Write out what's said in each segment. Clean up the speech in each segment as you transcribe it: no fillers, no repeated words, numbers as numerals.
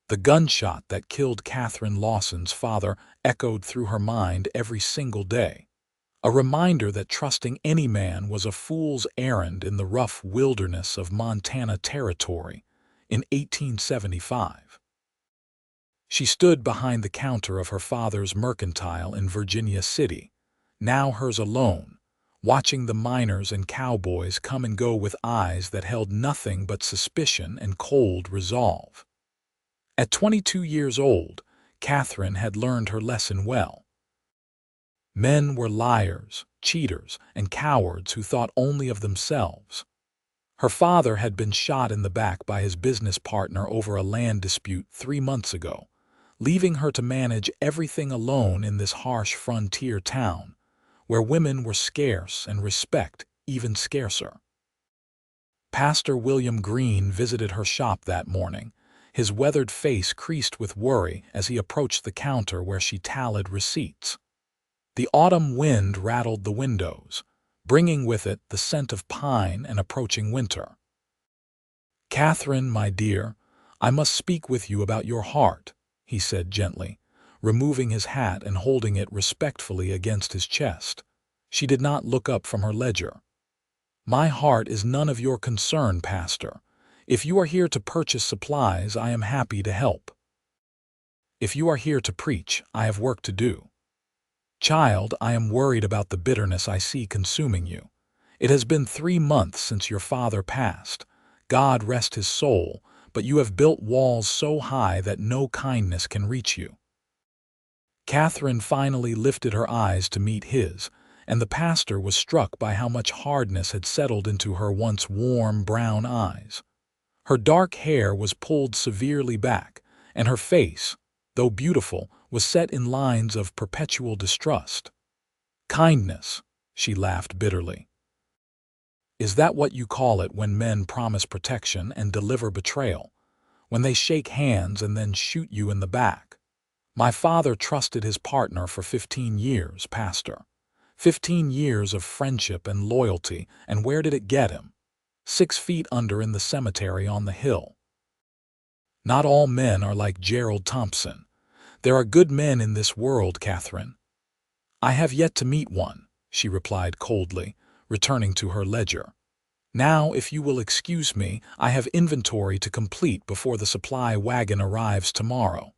The gunshot that killed Catherine Lawson's father echoed through her mind every single day, a reminder that trusting any man was a fool's errand in the rough wilderness of Montana Territory in 1875. She stood behind the counter of her father's mercantile in Virginia City, now hers alone, watching the miners and cowboys come and go with eyes that held nothing but suspicion and cold resolve. At 22 years old, Catherine had learned her lesson well. Men were liars, cheaters, and cowards who thought only of themselves. Her father had been shot in the back by his business partner over a land dispute 3 months ago, leaving her to manage everything alone in this harsh frontier town, where women were scarce and respect even scarcer. Pastor William Green visited her shop that morning, his weathered face creased with worry as he approached the counter where she tallied receipts. The autumn wind rattled the windows, bringing with it the scent of pine and approaching winter. "Catherine, my dear, I must speak with you about your heart," he said gently, removing his hat and holding it respectfully against his chest. She did not look up from her ledger. "My heart is none of your concern, Pastor. If you are here to purchase supplies, I am happy to help. If you are here to preach, I have work to do. Child, I am worried about the bitterness I see consuming you. It has been 3 months since your father passed. God rest his soul, but you have built walls so high that no kindness can reach you." Catherine finally lifted her eyes to meet his, and the pastor was struck by how much hardness had settled into her once warm brown eyes. Her dark hair was pulled severely back, and her face, though beautiful, was set in lines of perpetual distrust. "Kindness," she laughed bitterly. "Is that what you call it when men promise protection and deliver betrayal? When they shake hands and then shoot you in the back? My father trusted his partner for 15 years, Pastor. 15 years of friendship and loyalty, and where did it get him? 6 feet under in the cemetery on the hill. Not all men are like Gerald Thompson. There are good men in this world, Catherine." "I have yet to meet one," she replied coldly, returning to her ledger. "Now, if you will excuse me, I have inventory to complete before the supply wagon arrives tomorrow."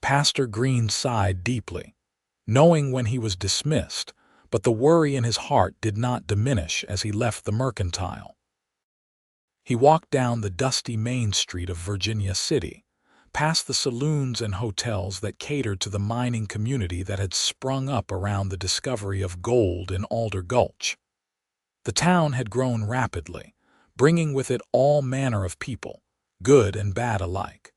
Pastor Green sighed deeply, knowing when he was dismissed, but the worry in his heart did not diminish as he left the mercantile. He walked down the dusty main street of Virginia City, past the saloons and hotels that catered to the mining community that had sprung up around the discovery of gold in Alder Gulch. The town had grown rapidly, bringing with it all manner of people, good and bad alike.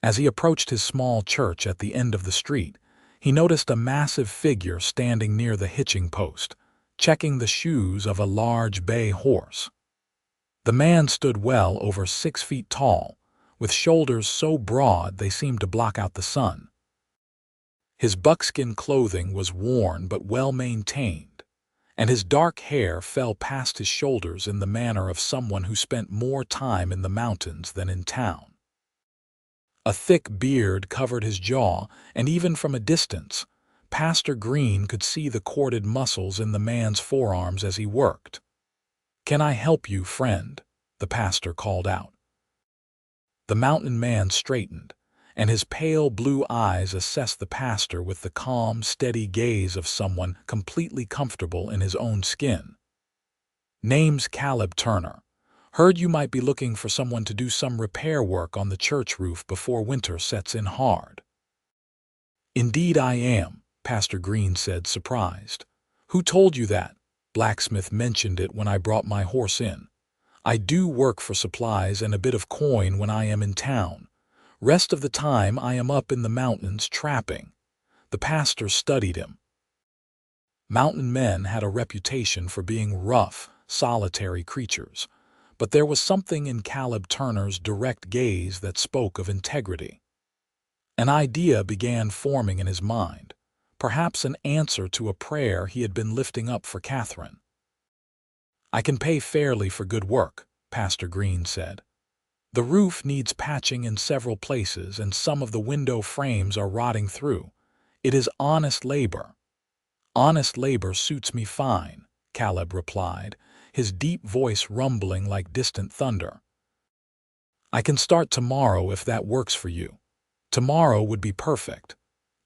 As he approached his small church at the end of the street, he noticed a massive figure standing near the hitching post, checking the shoes of a large bay horse. The man stood well over 6 feet tall, with shoulders so broad they seemed to block out the sun. His buckskin clothing was worn but well maintained, and his dark hair fell past his shoulders in the manner of someone who spent more time in the mountains than in town. A thick beard covered his jaw, and even from a distance, Pastor Green could see the corded muscles in the man's forearms as he worked. "Can I help you, friend?" the pastor called out. The mountain man straightened, and his pale blue eyes assessed the pastor with the calm, steady gaze of someone completely comfortable in his own skin. "Name's Caleb Turner. Heard you might be looking for someone to do some repair work on the church roof before winter sets in hard." "Indeed I am," Pastor Green said, surprised. "Who told you that?" "Blacksmith mentioned it when I brought my horse in. I do work for supplies and a bit of coin when I am in town. Rest of the time I am up in the mountains trapping." The pastor studied him. Mountain men had a reputation for being rough, solitary creatures, but there was something in Caleb Turner's direct gaze that spoke of integrity. An idea began forming in his mind, perhaps an answer to a prayer he had been lifting up for Catherine. "I can pay fairly for good work," Pastor Green said. The roof needs patching in several places, and some of the window frames are rotting through. It is honest labor. Honest labor suits me fine, Caleb replied, his deep voice rumbling like distant thunder. I can start tomorrow if that works for you. Tomorrow would be perfect.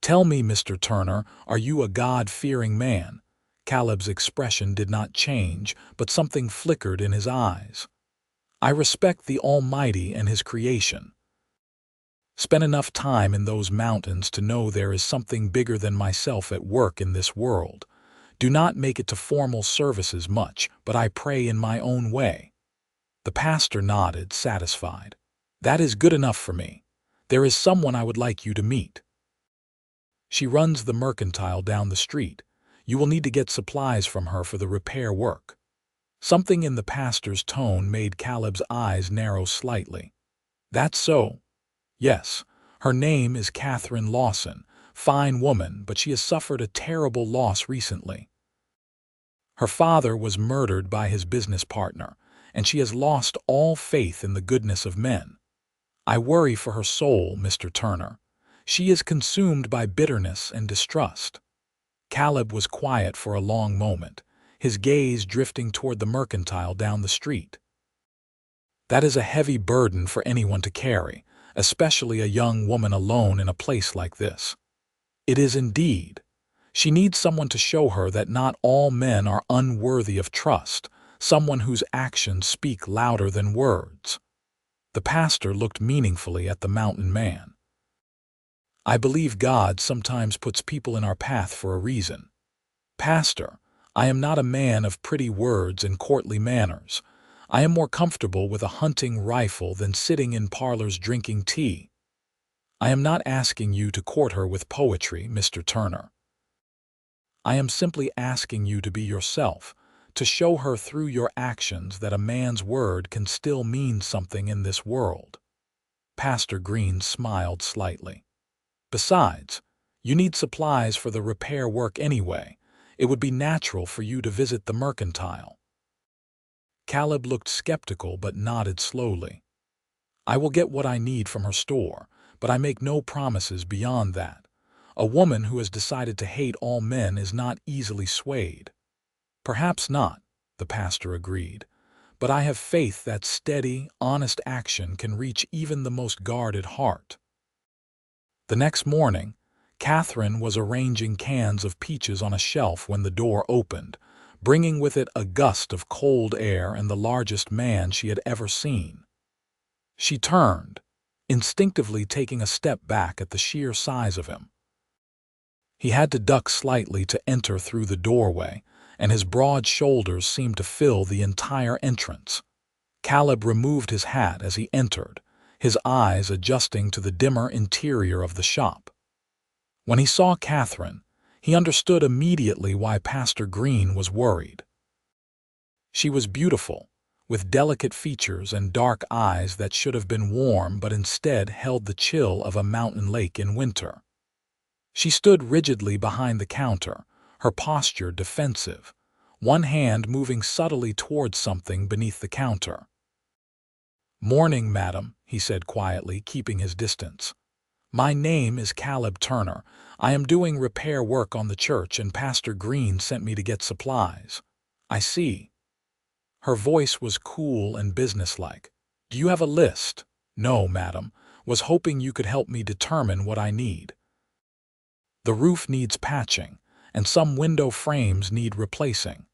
Tell me, Mr. Turner, are you a God-fearing man? Caleb's expression did not change, but something flickered in his eyes. I respect the Almighty and His creation. Spend enough time in those mountains to know there is something bigger than myself at work in this world. Do not make it to formal services much, but I pray in my own way. The pastor nodded, satisfied. That is good enough for me. There is someone I would like you to meet. She runs the mercantile down the street. You will need to get supplies from her for the repair work. Something in the pastor's tone made Caleb's eyes narrow slightly. That's so. Yes, her name is Catherine Lawson. Fine woman, but she has suffered a terrible loss recently. Her father was murdered by his business partner, and she has lost all faith in the goodness of men. I worry for her soul, Mr. Turner. She is consumed by bitterness and distrust. Caleb was quiet for a long moment, his gaze drifting toward the mercantile down the street. That is a heavy burden for anyone to carry, especially a young woman alone in a place like this. It is indeed. She needs someone to show her that not all men are unworthy of trust, someone whose actions speak louder than words. The pastor looked meaningfully at the mountain man. I believe God sometimes puts people in our path for a reason. Pastor, I am not a man of pretty words and courtly manners. I am more comfortable with a hunting rifle than sitting in parlors drinking tea. I am not asking you to court her with poetry, Mr. Turner. I am simply asking you to be yourself, to show her through your actions that a man's word can still mean something in this world. Pastor Green smiled slightly. Besides, you need supplies for the repair work anyway. It would be natural for you to visit the mercantile. Caleb looked skeptical but nodded slowly. I will get what I need from her store, but I make no promises beyond that. A woman who has decided to hate all men is not easily swayed. Perhaps not, the pastor agreed, but I have faith that steady, honest action can reach even the most guarded heart. The next morning, Catherine was arranging cans of peaches on a shelf when the door opened, bringing with it a gust of cold air and the largest man she had ever seen. She turned, instinctively taking a step back at the sheer size of him. He had to duck slightly to enter through the doorway, and his broad shoulders seemed to fill the entire entrance. Caleb removed his hat as he entered, his eyes adjusting to the dimmer interior of the shop. When he saw Catherine, he understood immediately why Pastor Green was worried. She was beautiful, with delicate features and dark eyes that should have been warm but instead held the chill of a mountain lake in winter. She stood rigidly behind the counter, her posture defensive, one hand moving subtly towards something beneath the counter. "Morning, madam," he said quietly, keeping his distance. "My name is Caleb Turner. I am doing repair work on the church and Pastor Green sent me to get supplies." "I see." Her voice was cool and businesslike. "Do you have a list?" "No, madam. Was hoping you could help me determine what I need." "The roof needs patching, and some window frames need replacing."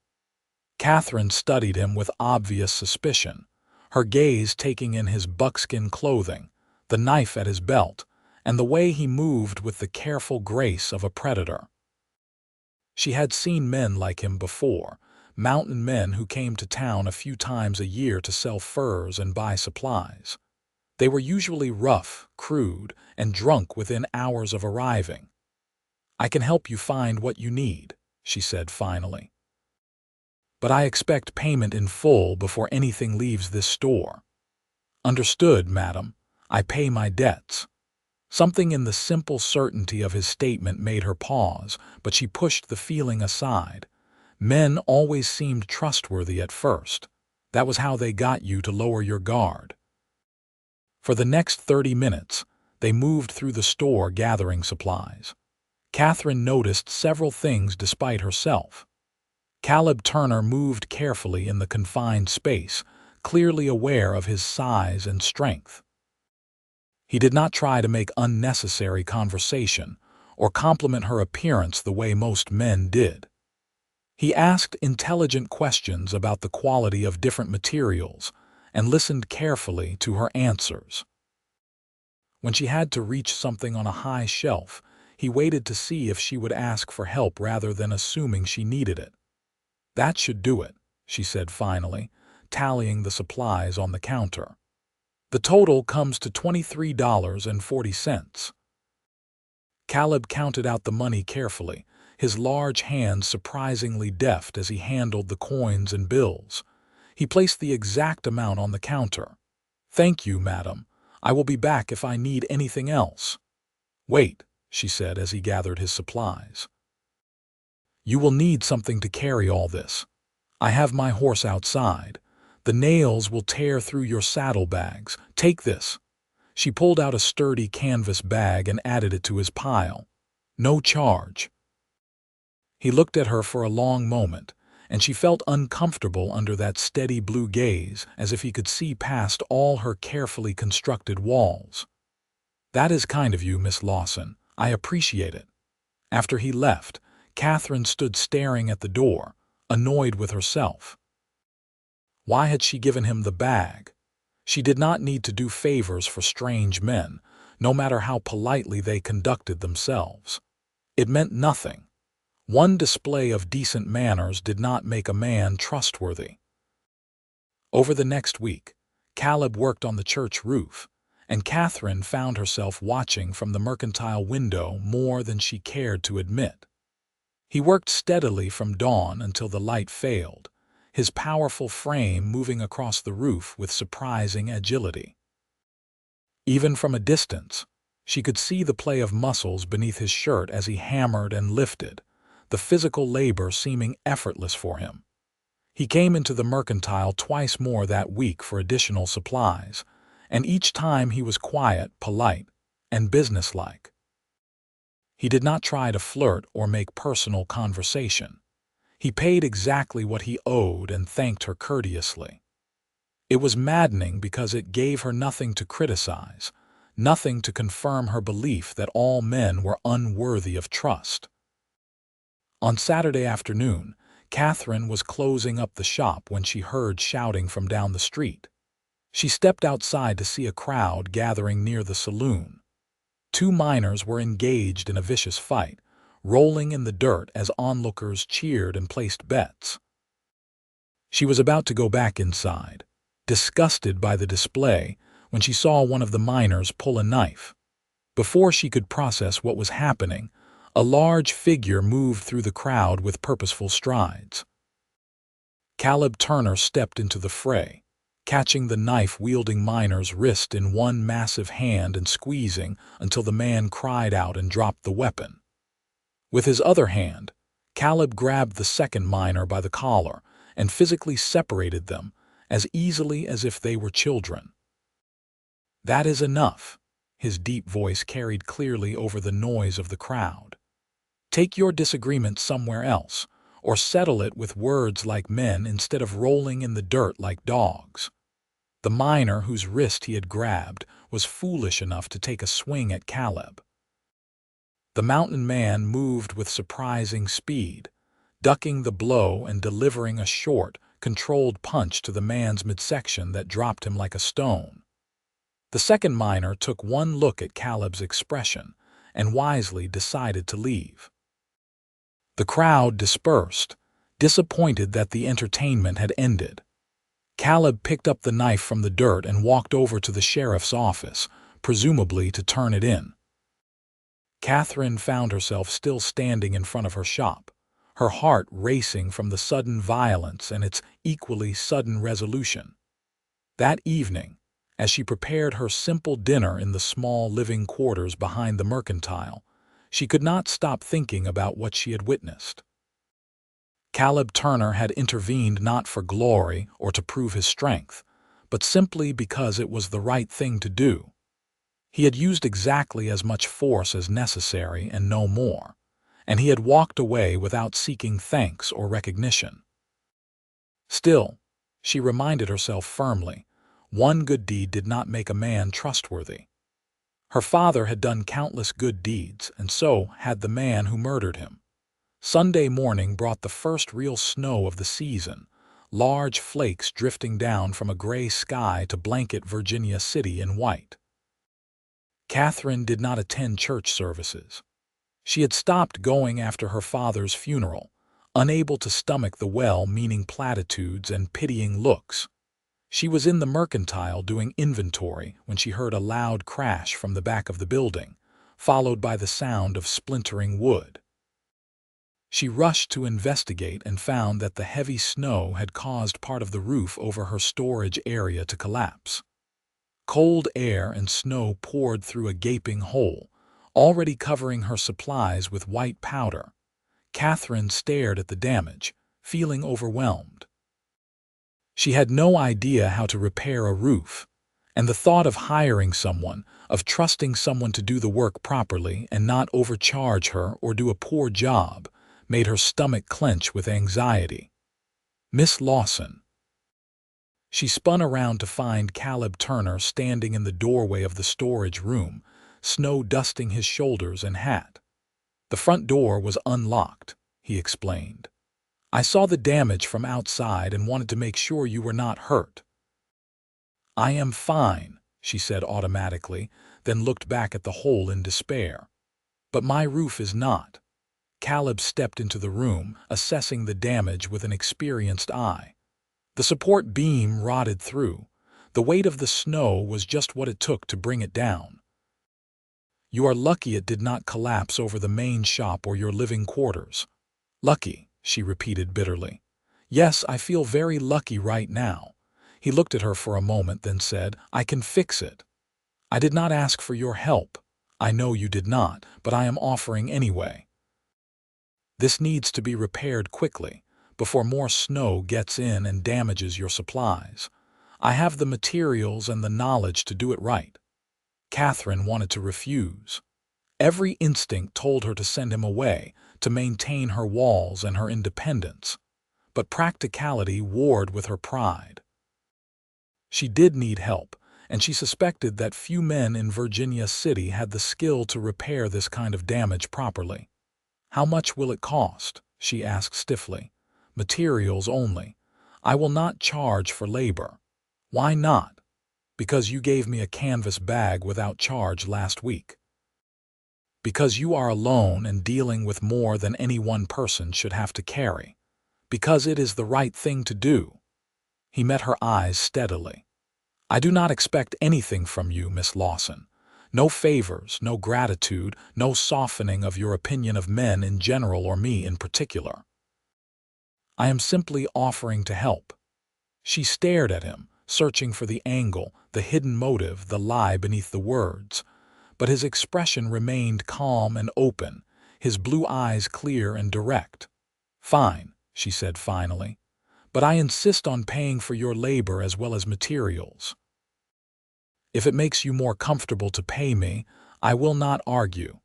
Catherine studied him with obvious suspicion, her gaze taking in his buckskin clothing, the knife at his belt, and the way he moved with the careful grace of a predator. She had seen men like him before, mountain men who came to town a few times a year to sell furs and buy supplies. They were usually rough, crude, and drunk within hours of arriving. "I can help you find what you need," she said finally. "But I expect payment in full before anything leaves this store." "Understood, madam. I pay my debts." Something in the simple certainty of his statement made her pause, but she pushed the feeling aside. Men always seemed trustworthy at first. That was how they got you to lower your guard. For the next 30 minutes, they moved through the store gathering supplies. Catherine noticed several things despite herself. Caleb Turner moved carefully in the confined space, clearly aware of his size and strength. He did not try to make unnecessary conversation or compliment her appearance the way most men did. He asked intelligent questions about the quality of different materials and listened carefully to her answers. When she had to reach something on a high shelf, he waited to see if she would ask for help rather than assuming she needed it. "That should do it," she said finally, tallying the supplies on the counter. "The total comes to $23.40. Caleb counted out the money carefully, his large hands surprisingly deft as he handled the coins and bills. He placed the exact amount on the counter. "Thank you, madam. I will be back if I need anything else." "Wait," she said as he gathered his supplies. "You will need something to carry all this. I have my horse outside. The nails will tear through your saddlebags. Take this." She pulled out a sturdy canvas bag and added it to his pile. "No charge." He looked at her for a long moment, and she felt uncomfortable under that steady blue gaze, as if he could see past all her carefully constructed walls. "That is kind of you, Miss Lawson. I appreciate it." After he left, Catherine stood staring at the door, annoyed with herself. Why had she given him the bag? She did not need to do favors for strange men, no matter how politely they conducted themselves. It meant nothing. One display of decent manners did not make a man trustworthy. Over the next week, Caleb worked on the church roof, and Catherine found herself watching from the mercantile window more than she cared to admit. He worked steadily from dawn until the light failed, his powerful frame moving across the roof with surprising agility. Even from a distance, she could see the play of muscles beneath his shirt as he hammered and lifted, the physical labor seeming effortless for him. He came into the mercantile twice more that week for additional supplies, and each time he was quiet, polite, and businesslike. He did not try to flirt or make personal conversation. He paid exactly what he owed and thanked her courteously. It was maddening because it gave her nothing to criticize, nothing to confirm her belief that all men were unworthy of trust. On Saturday afternoon, Catherine was closing up the shop when she heard shouting from down the street. She stepped outside to see a crowd gathering near the saloon. Two miners were engaged in a vicious fight, rolling in the dirt as onlookers cheered and placed bets. She was about to go back inside, disgusted by the display, when she saw one of the miners pull a knife. Before she could process what was happening, a large figure moved through the crowd with purposeful strides. Caleb Turner stepped into the fray, catching the knife-wielding miner's wrist in one massive hand and squeezing until the man cried out and dropped the weapon. With his other hand, Caleb grabbed the second miner by the collar and physically separated them as easily as if they were children. "That is enough," his deep voice carried clearly over the noise of the crowd. "Take your disagreement somewhere else, or settle it with words like men instead of rolling in the dirt like dogs." The miner whose wrist he had grabbed was foolish enough to take a swing at Caleb. The mountain man moved with surprising speed, ducking the blow and delivering a short, controlled punch to the man's midsection that dropped him like a stone. The second miner took one look at Caleb's expression and wisely decided to leave. The crowd dispersed, disappointed that the entertainment had ended. Caleb picked up the knife from the dirt and walked over to the sheriff's office, presumably to turn it in. Catherine found herself still standing in front of her shop, her heart racing from the sudden violence and its equally sudden resolution. That evening, as she prepared her simple dinner in the small living quarters behind the mercantile, she could not stop thinking about what she had witnessed. Caleb Turner had intervened not for glory or to prove his strength, but simply because it was the right thing to do. He had used exactly as much force as necessary and no more, and he had walked away without seeking thanks or recognition. Still, she reminded herself firmly, one good deed did not make a man trustworthy. Her father had done countless good deeds, and so had the man who murdered him. Sunday morning brought the first real snow of the season, large flakes drifting down from a gray sky to blanket Virginia City in white. Catherine did not attend church services. She had stopped going after her father's funeral, unable to stomach the well-meaning platitudes and pitying looks. She was in the mercantile doing inventory when she heard a loud crash from the back of the building, followed by the sound of splintering wood. She rushed to investigate and found that the heavy snow had caused part of the roof over her storage area to collapse. Cold air and snow poured through a gaping hole, already covering her supplies with white powder. Catherine stared at the damage, feeling overwhelmed. She had no idea how to repair a roof, and the thought of hiring someone, of trusting someone to do the work properly and not overcharge her or do a poor job, made her stomach clench with anxiety. Miss Lawson. She spun around to find Caleb Turner standing in the doorway of the storage room, snow dusting his shoulders and hat. "The front door was unlocked," he explained. "I saw the damage from outside and wanted to make sure you were not hurt." "I am fine," she said automatically, then looked back at the hole in despair. "But my roof is not." Caleb stepped into the room, assessing the damage with an experienced eye. The support beam rotted through. The weight of the snow was just what it took to bring it down. "You are lucky it did not collapse over the main shop or your living quarters." "Lucky," she repeated bitterly. "Yes, I feel very lucky right now." He looked at her for a moment, then said, "I can fix it. I did not ask for your help. I know you did not, but I am offering anyway. This needs to be repaired quickly, before more snow gets in and damages your supplies. I have the materials and the knowledge to do it right." Catherine wanted to refuse. Every instinct told her to send him away, to maintain her walls and her independence. But practicality warred with her pride. She did need help, and she suspected that few men in Virginia City had the skill to repair this kind of damage properly. "How much will it cost?" she asked stiffly. "Materials only. I will not charge for labor." "Why not?" "Because you gave me a canvas bag without charge last week." "Because you are alone and dealing with more than any one person should have to carry." "Because it is the right thing to do." He met her eyes steadily. "I do not expect anything from you, Miss Lawson. No favors, no gratitude, no softening of your opinion of men in general or me in particular. I am simply offering to help." She stared at him, searching for the angle, the hidden motive, the lie beneath the words. But his expression remained calm and open, his blue eyes clear and direct. "Fine," she said finally, "but I insist on paying for your labor as well as materials. If it makes you more comfortable to pay me, I will not argue,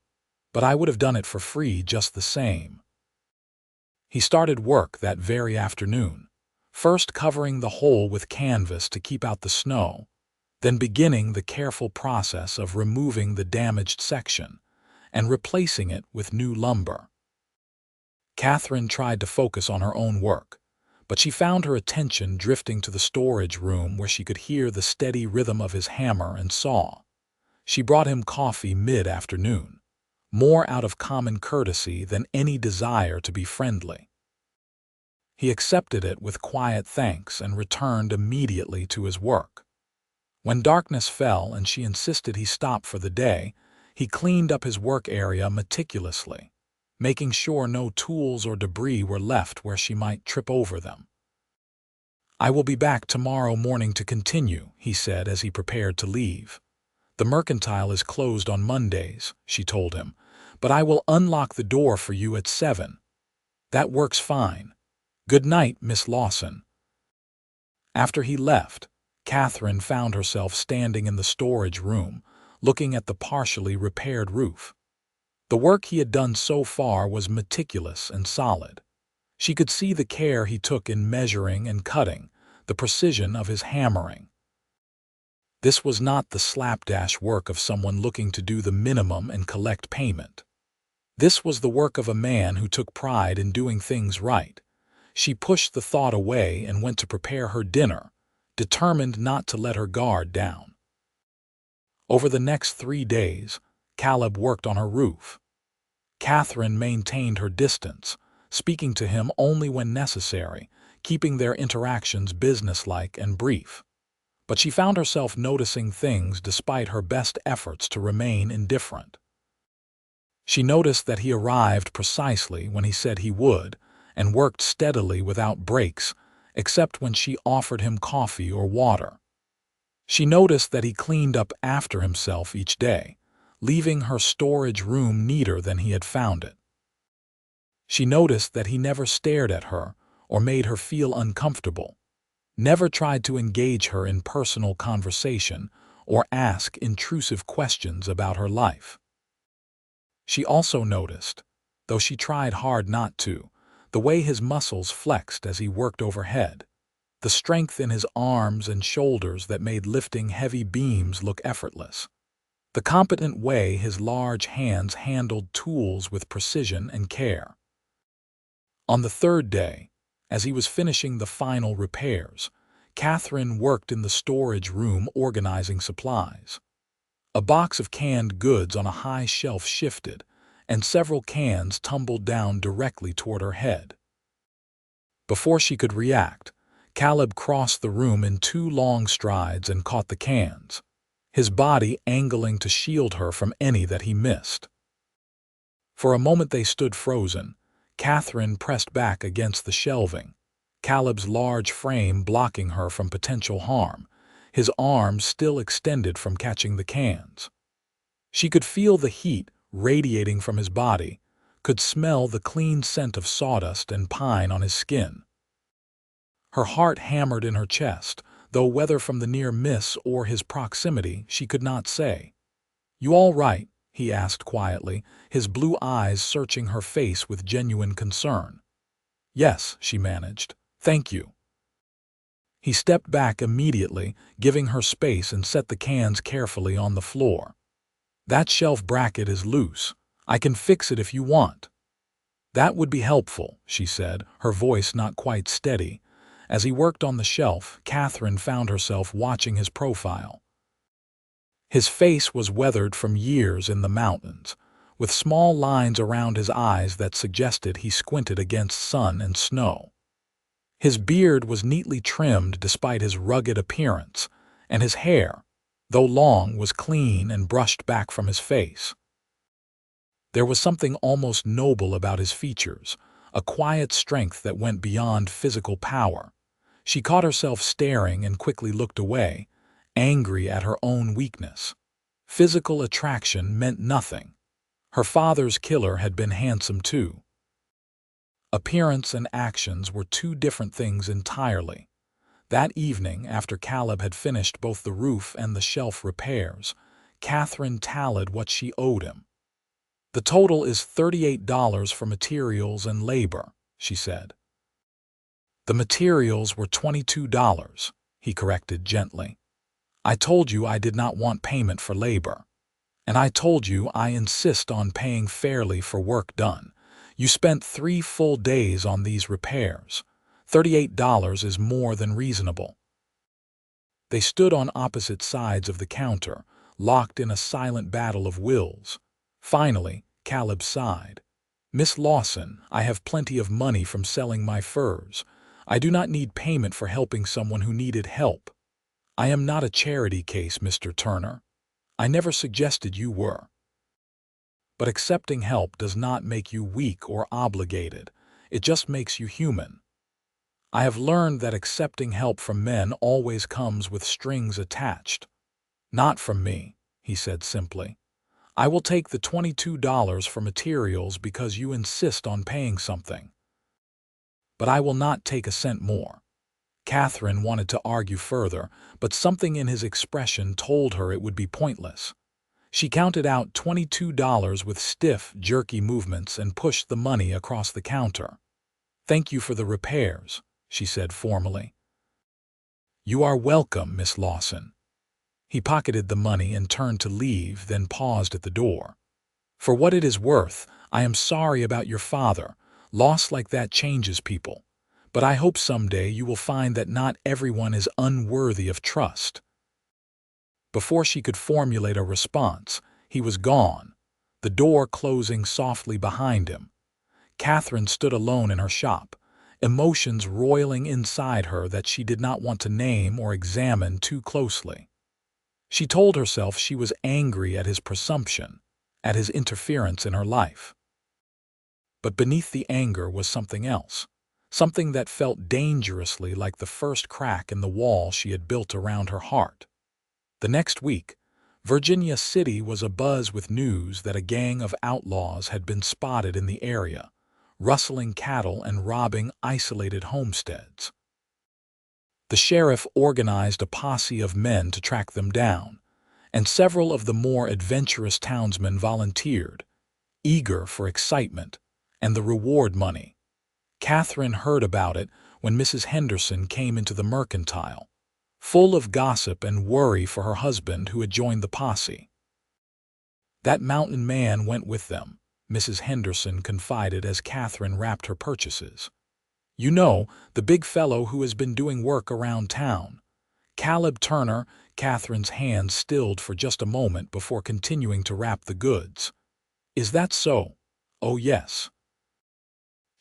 but I would have done it for free just the same." He started work that very afternoon, first covering the hole with canvas to keep out the snow, then beginning the careful process of removing the damaged section and replacing it with new lumber. Catherine tried to focus on her own work, but she found her attention drifting to the storage room where she could hear the steady rhythm of his hammer and saw. She brought him coffee mid-afternoon, more out of common courtesy than any desire to be friendly. He accepted it with quiet thanks and returned immediately to his work. When darkness fell and she insisted he stop for the day, he cleaned up his work area meticulously, making sure no tools or debris were left where she might trip over them. "I will be back tomorrow morning to continue," he said as he prepared to leave. "The mercantile is closed on Mondays," she told him, "but I will unlock the door for you at 7. "That works fine. Good night, Miss Lawson." After he left, Catherine found herself standing in the storage room, looking at the partially repaired roof. The work he had done so far was meticulous and solid. She could see the care he took in measuring and cutting, the precision of his hammering. This was not the slapdash work of someone looking to do the minimum and collect payment. This was the work of a man who took pride in doing things right. She pushed the thought away and went to prepare her dinner, determined not to let her guard down. Over the next 3 days, Caleb worked on her roof. Catherine maintained her distance, speaking to him only when necessary, keeping their interactions businesslike and brief. But she found herself noticing things despite her best efforts to remain indifferent. She noticed that he arrived precisely when he said he would, and worked steadily without breaks, except when she offered him coffee or water. She noticed that he cleaned up after himself each day, leaving her storage room neater than he had found it. She noticed that he never stared at her or made her feel uncomfortable, never tried to engage her in personal conversation or ask intrusive questions about her life. She also noticed, though she tried hard not to, the way his muscles flexed as he worked overhead, the strength in his arms and shoulders that made lifting heavy beams look effortless, the competent way his large hands handled tools with precision and care. On the 3rd day, as he was finishing the final repairs, Catherine worked in the storage room organizing supplies. A box of canned goods on a high shelf shifted, and several cans tumbled down directly toward her head. Before she could react, Caleb crossed the room in 2 long strides and caught the cans, his body angling to shield her from any that he missed. For a moment they stood frozen. Catherine pressed back against the shelving, Caleb's large frame blocking her from potential harm, his arms still extended from catching the cans. She could feel the heat radiating from his body, could smell the clean scent of sawdust and pine on his skin. Her heart hammered in her chest, though whether from the near miss or his proximity she could not say. "You all right?" he asked quietly, his blue eyes searching her face with genuine concern. "Yes," she managed. "Thank you." He stepped back immediately, giving her space, and set the cans carefully on the floor. "That shelf bracket is loose. I can fix it if you want." "That would be helpful," she said, her voice not quite steady. As he worked on the shelf, Catherine found herself watching his profile. His face was weathered from years in the mountains, with small lines around his eyes that suggested he squinted against sun and snow. His beard was neatly trimmed despite his rugged appearance, and his hair, though long, was clean and brushed back from his face. There was something almost noble about his features, a quiet strength that went beyond physical power. She caught herself staring and quickly looked away, angry at her own weakness. Physical attraction meant nothing. Her father's killer had been handsome too. Appearance and actions were 2 different things entirely. That evening, after Caleb had finished both the roof and the shelf repairs, Catherine tallied what she owed him. "The total is $38 for materials and labor," she said. "The materials were $22, he corrected gently. "I told you I did not want payment for labor. And I told you I insist on paying fairly for work done. You spent 3 full days on these repairs. $38 is more than reasonable." They stood on opposite sides of the counter, locked in a silent battle of wills. Finally, Caleb sighed. "Miss Lawson, I have plenty of money from selling my furs. I do not need payment for helping someone who needed help. I am not a charity case, Mr. Turner. I never suggested you were. But accepting help does not make you weak or obligated. It just makes you human. I have learned that accepting help from men always comes with strings attached." "Not from me," he said simply. "I will take the $22 for materials because you insist on paying something. But I will not take a cent more." Catherine wanted to argue further, but something in his expression told her it would be pointless. She counted out $22 with stiff, jerky movements and pushed the money across the counter. "Thank you for the repairs," she said formally. "You are welcome, Miss Lawson." He pocketed the money and turned to leave, then paused at the door. "For what it is worth, I am sorry about your father. Loss like that changes people. But I hope someday you will find that not everyone is unworthy of trust." Before she could formulate a response, he was gone, the door closing softly behind him. Catherine stood alone in her shop, emotions roiling inside her that she did not want to name or examine too closely. She told herself she was angry at his presumption, at his interference in her life. But beneath the anger was something else, something that felt dangerously like the first crack in the wall she had built around her heart. The next week, Virginia City was abuzz with news that a gang of outlaws had been spotted in the area, rustling cattle and robbing isolated homesteads. The sheriff organized a posse of men to track them down, and several of the more adventurous townsmen volunteered, eager for excitement and the reward money. Catherine heard about it when Mrs. Henderson came into the mercantile, full of gossip and worry for her husband who had joined the posse. "That mountain man went with them," Mrs. Henderson confided as Catherine wrapped her purchases. "You know, the big fellow who has been doing work around town. Caleb Turner." Catherine's hand stilled for just a moment before continuing to wrap the goods. "Is that so?" "Oh, yes.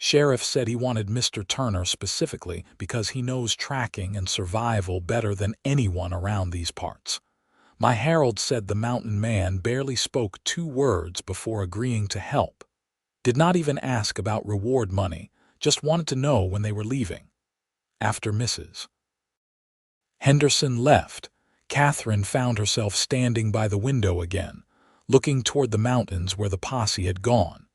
Sheriff said he wanted Mr. Turner specifically because he knows tracking and survival better than anyone around these parts. My herald said the mountain man barely spoke 2 words before agreeing to help. Did not even ask about reward money, just wanted to know when they were leaving." After Mrs. Henderson left, Catherine found herself standing by the window again, looking toward the mountains where the posse had gone.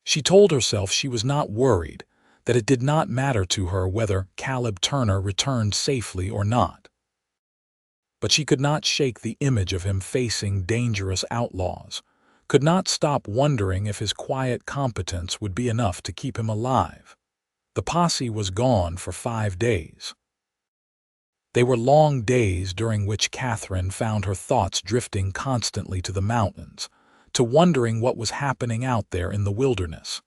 She told herself she was not worried, that it did not matter to her whether Caleb Turner returned safely or not. But she could not shake the image of him facing dangerous outlaws, could not stop wondering if his quiet competence would be enough to keep him alive. The posse was gone for 5 days. They were long days during which Catherine found her thoughts drifting constantly to the mountains, to wondering what was happening out there in the wilderness.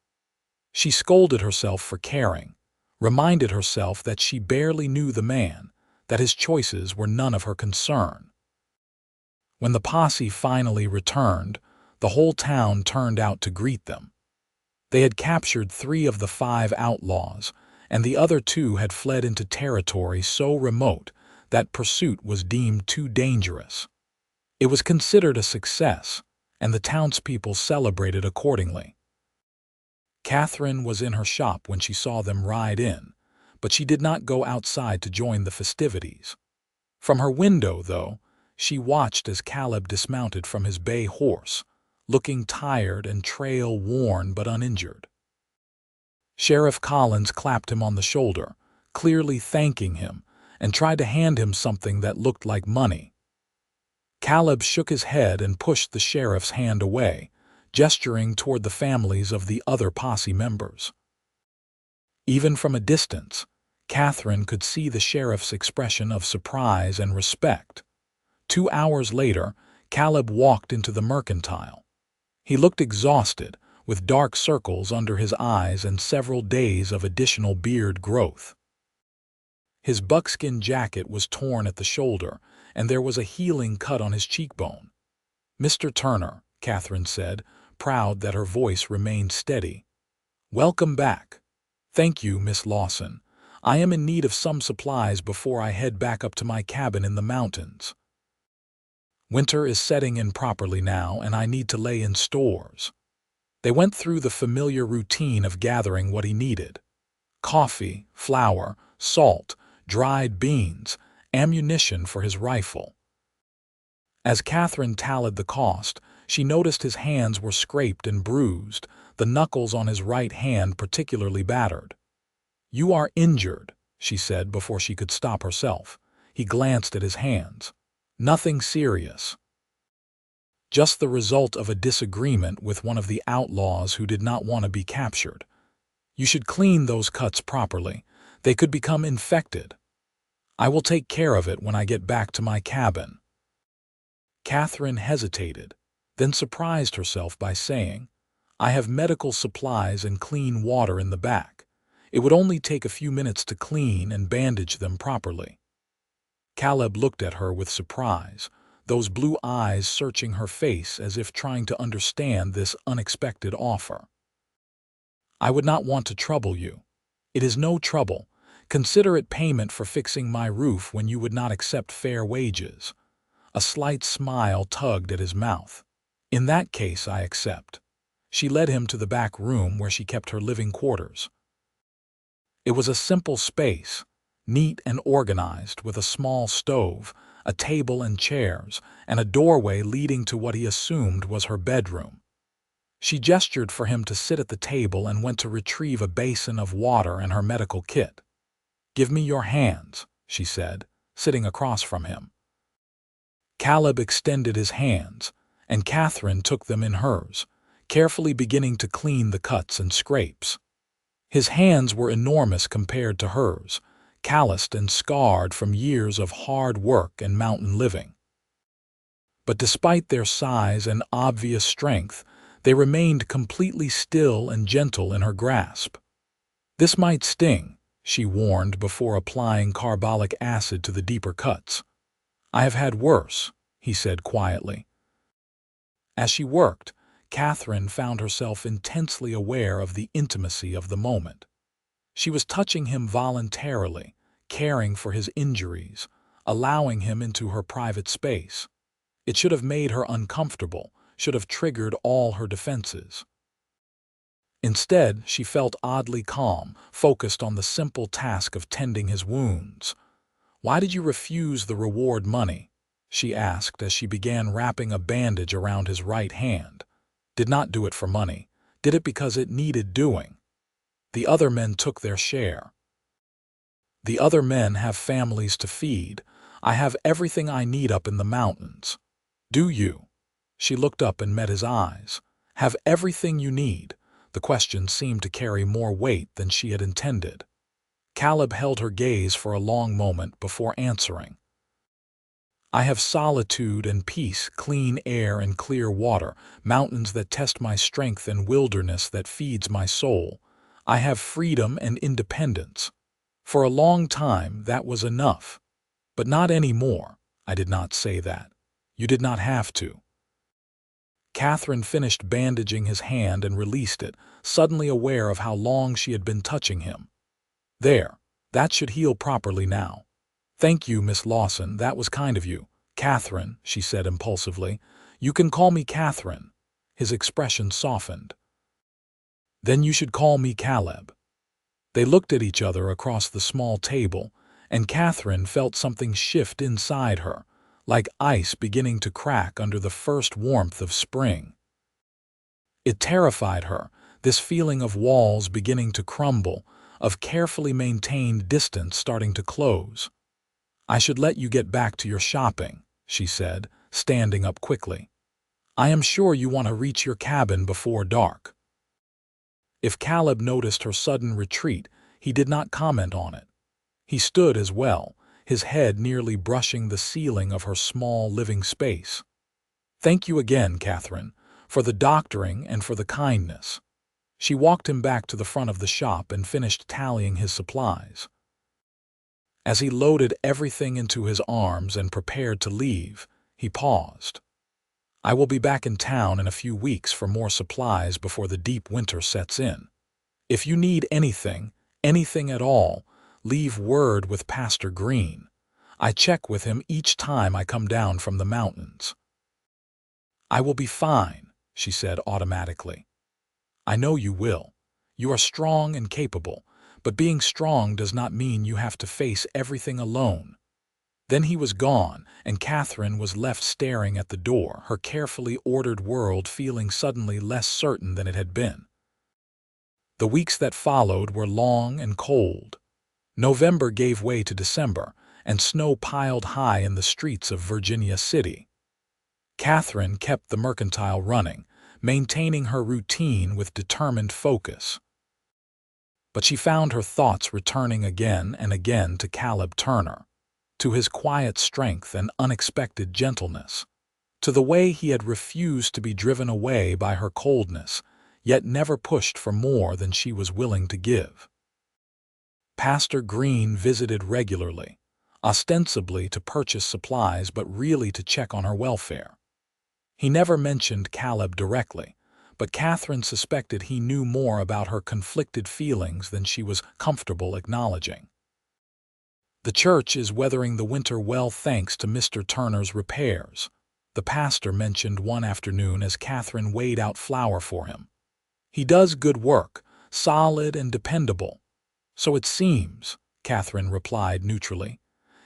She scolded herself for caring, reminded herself that she barely knew the man, that his choices were none of her concern. When the posse finally returned, the whole town turned out to greet them. They had captured 3 of the 5 outlaws, and the other 2 had fled into territory so remote that pursuit was deemed too dangerous. It was considered a success, and the townspeople celebrated accordingly. Catherine was in her shop when she saw them ride in, but she did not go outside to join the festivities. From her window, though, she watched as Caleb dismounted from his bay horse, looking tired and trail-worn but uninjured. Sheriff Collins clapped him on the shoulder, clearly thanking him, and tried to hand him something that looked like money. Caleb shook his head and pushed the sheriff's hand away, gesturing toward the families of the other posse members. Even from a distance, Catherine could see the sheriff's expression of surprise and respect. 2 hours later, Caleb walked into the mercantile. He looked exhausted, with dark circles under his eyes and several days of additional beard growth. His buckskin jacket was torn at the shoulder, and there was a healing cut on his cheekbone. "Mr. Turner," Catherine said, proud that her voice remained steady. "Welcome back." "Thank you, Miss Lawson. I am in need of some supplies before I head back up to my cabin in the mountains. Winter is setting in properly now, and I need to lay in stores." They went through the familiar routine of gathering what he needed: coffee, flour, salt, dried beans, ammunition for his rifle. As Catherine tallied the cost, she noticed his hands were scraped and bruised, the knuckles on his right hand particularly battered. "You are injured," she said before she could stop herself. He glanced at his hands. Nothing serious. Just the result of a disagreement with one of the outlaws who did not want to be captured. You should clean those cuts properly. They could become infected. I will take care of it when I get back to my cabin. Catherine hesitated, then surprised herself by saying, I have medical supplies and clean water in the back. It would only take a few minutes to clean and bandage them properly. Caleb looked at her with surprise, those blue eyes searching her face as if trying to understand this unexpected offer. I would not want to trouble you. It is no trouble. Consider it payment for fixing my roof when you would not accept fair wages. A slight smile tugged at his mouth. In that case, I accept. She led him to the back room where she kept her living quarters. It was a simple space, neat and organized, with a small stove, a table and chairs, and a doorway leading to what he assumed was her bedroom. She gestured for him to sit at the table and went to retrieve a basin of water and her medical kit. Give me your hands, she said, sitting across from him. Caleb extended his hands, and Catherine took them in hers, carefully beginning to clean the cuts and scrapes. His hands were enormous compared to hers, calloused and scarred from years of hard work and mountain living. But despite their size and obvious strength, they remained completely still and gentle in her grasp. This might sting, she warned before applying carbolic acid to the deeper cuts. I have had worse, he said quietly. As she worked, Catherine found herself intensely aware of the intimacy of the moment. She was touching him voluntarily, caring for his injuries, allowing him into her private space. It should have made her uncomfortable, should have triggered all her defenses. Instead, she felt oddly calm, focused on the simple task of tending his wounds. Why did you refuse the reward money? She asked as she began wrapping a bandage around his right hand. Did not do it for money. Did it because it needed doing. The other men took their share. The other men have families to feed. I have everything I need up in the mountains. Do you? She looked up and met his eyes. Have everything you need? The question seemed to carry more weight than she had intended. Caleb held her gaze for a long moment before answering. I have solitude and peace, clean air and clear water, mountains that test my strength and wilderness that feeds my soul. I have freedom and independence. For a long time that was enough. But not anymore. I did not say that. You did not have to. Catherine finished bandaging his hand and released it, suddenly aware of how long she had been touching him. There, that should heal properly now. Thank you, Miss Lawson, that was kind of you. Catherine, she said impulsively. You can call me Catherine. His expression softened. Then you should call me Caleb. They looked at each other across the small table, and Catherine felt something shift inside her, like ice beginning to crack under the first warmth of spring. It terrified her, this feeling of walls beginning to crumble, of carefully maintained distance starting to close. I should let you get back to your shopping, she said, standing up quickly. I am sure you want to reach your cabin before dark. If Caleb noticed her sudden retreat, he did not comment on it. He stood as well, his head nearly brushing the ceiling of her small living space. Thank you again, Catherine, for the doctoring and for the kindness. She walked him back to the front of the shop and finished tallying his supplies. As he loaded everything into his arms and prepared to leave, he paused. I will be back in town in a few weeks for more supplies before the deep winter sets in. If you need anything at all, leave word with Pastor Green. I check with him each time I come down from the mountains. I will be fine, she said automatically. I know you will. You are strong and capable, but being strong does not mean you have to face everything alone. Then he was gone, and Catherine was left staring at the door, her carefully ordered world feeling suddenly less certain than it had been. The weeks that followed were long and cold. November gave way to December, and snow piled high in the streets of Virginia City. Catherine kept the mercantile running, maintaining her routine with determined focus. But she found her thoughts returning again and again to Caleb Turner, to his quiet strength and unexpected gentleness, to the way he had refused to be driven away by her coldness, yet never pushed for more than she was willing to give. Pastor Green visited regularly, ostensibly to purchase supplies but really to check on her welfare. He never mentioned Caleb directly, but Catherine suspected he knew more about her conflicted feelings than she was comfortable acknowledging. "The church is weathering the winter well thanks to Mr. Turner's repairs," the pastor mentioned one afternoon as Catherine weighed out flour for him. "He does good work, solid and dependable." "So it seems," Catherine replied neutrally.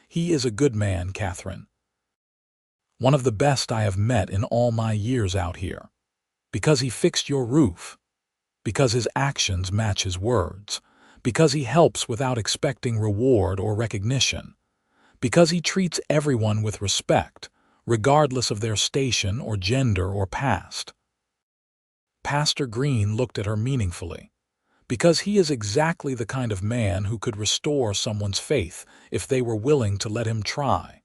"He is a good man, Catherine. One of the best I have met in all my years out here. Because he fixed your roof. Because his actions match his words. Because he helps without expecting reward or recognition. Because he treats everyone with respect, regardless of their station or gender or past." Pastor Green looked at her meaningfully. "Because he is exactly the kind of man who could restore someone's faith if they were willing to let him try."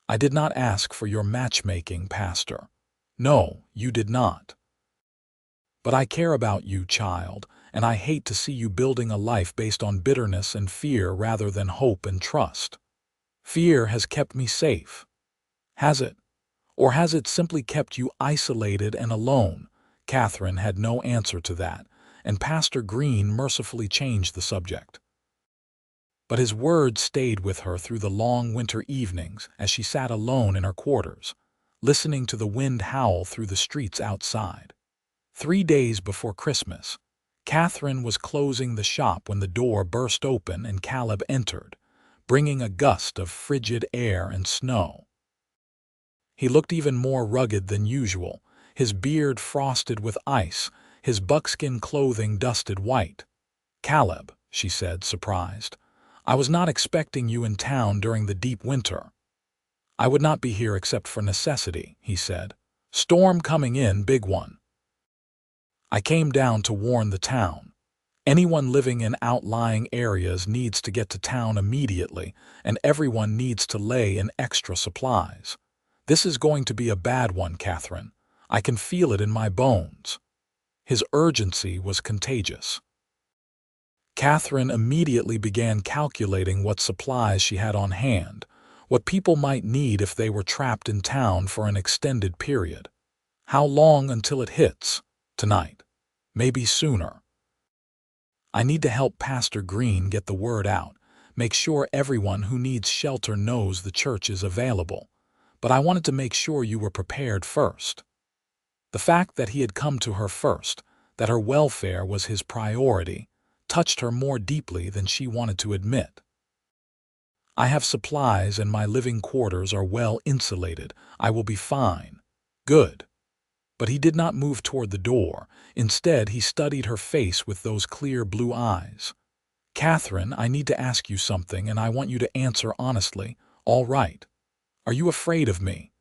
"I did not ask for your matchmaking, Pastor. No, you did not. But I care about you, child, and I hate to see you building a life based on bitterness and fear rather than hope and trust. Fear has kept me safe. Has it? Or has it simply kept you isolated and alone?" Catherine had no answer to that, and Pastor Green mercifully changed the subject. But his words stayed with her through the long winter evenings as she sat alone in her quarters, listening to the wind howl through the streets outside. 3 days before Christmas, Catherine was closing the shop when the door burst open and Caleb entered, bringing a gust of frigid air and snow. He looked even more rugged than usual, his beard frosted with ice, his buckskin clothing dusted white. "Caleb," she said, surprised, "I was not expecting you in town during the deep winter." "I would not be here except for necessity," he said. "Storm coming in, big one. I came down to warn the town. Anyone living in outlying areas needs to get to town immediately, and everyone needs to lay in extra supplies. This is going to be a bad one, Catherine. I can feel it in my bones." His urgency was contagious. Catherine immediately began calculating what supplies she had on hand, what people might need if they were trapped in town for an extended period. How long until it hits? Tonight. Maybe sooner. "I need to help Pastor Green get the word out, make sure everyone who needs shelter knows the church is available. But I wanted to make sure you were prepared first." The fact that he had come to her first, that her welfare was his priority, touched her more deeply than she wanted to admit. "I have supplies and my living quarters are well insulated. I will be fine." "Good." But he did not move toward the door. Instead, he studied her face with those clear blue eyes. "Catherine, I need to ask you something, and I want you to answer honestly. All right. Are you afraid of me?"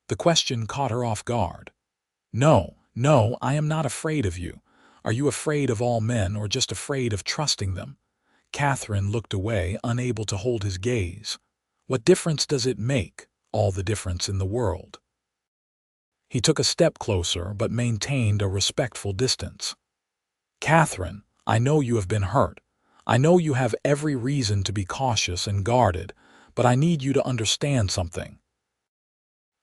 The question caught her off guard. "No, no, I am not afraid of you. Are you afraid of all men or just afraid of trusting them?" Catherine looked away, unable to hold his gaze. "What difference does it make?" "All the difference in the world." He took a step closer but maintained a respectful distance. "Catherine, I know you have been hurt. I know you have every reason to be cautious and guarded, but I need you to understand something.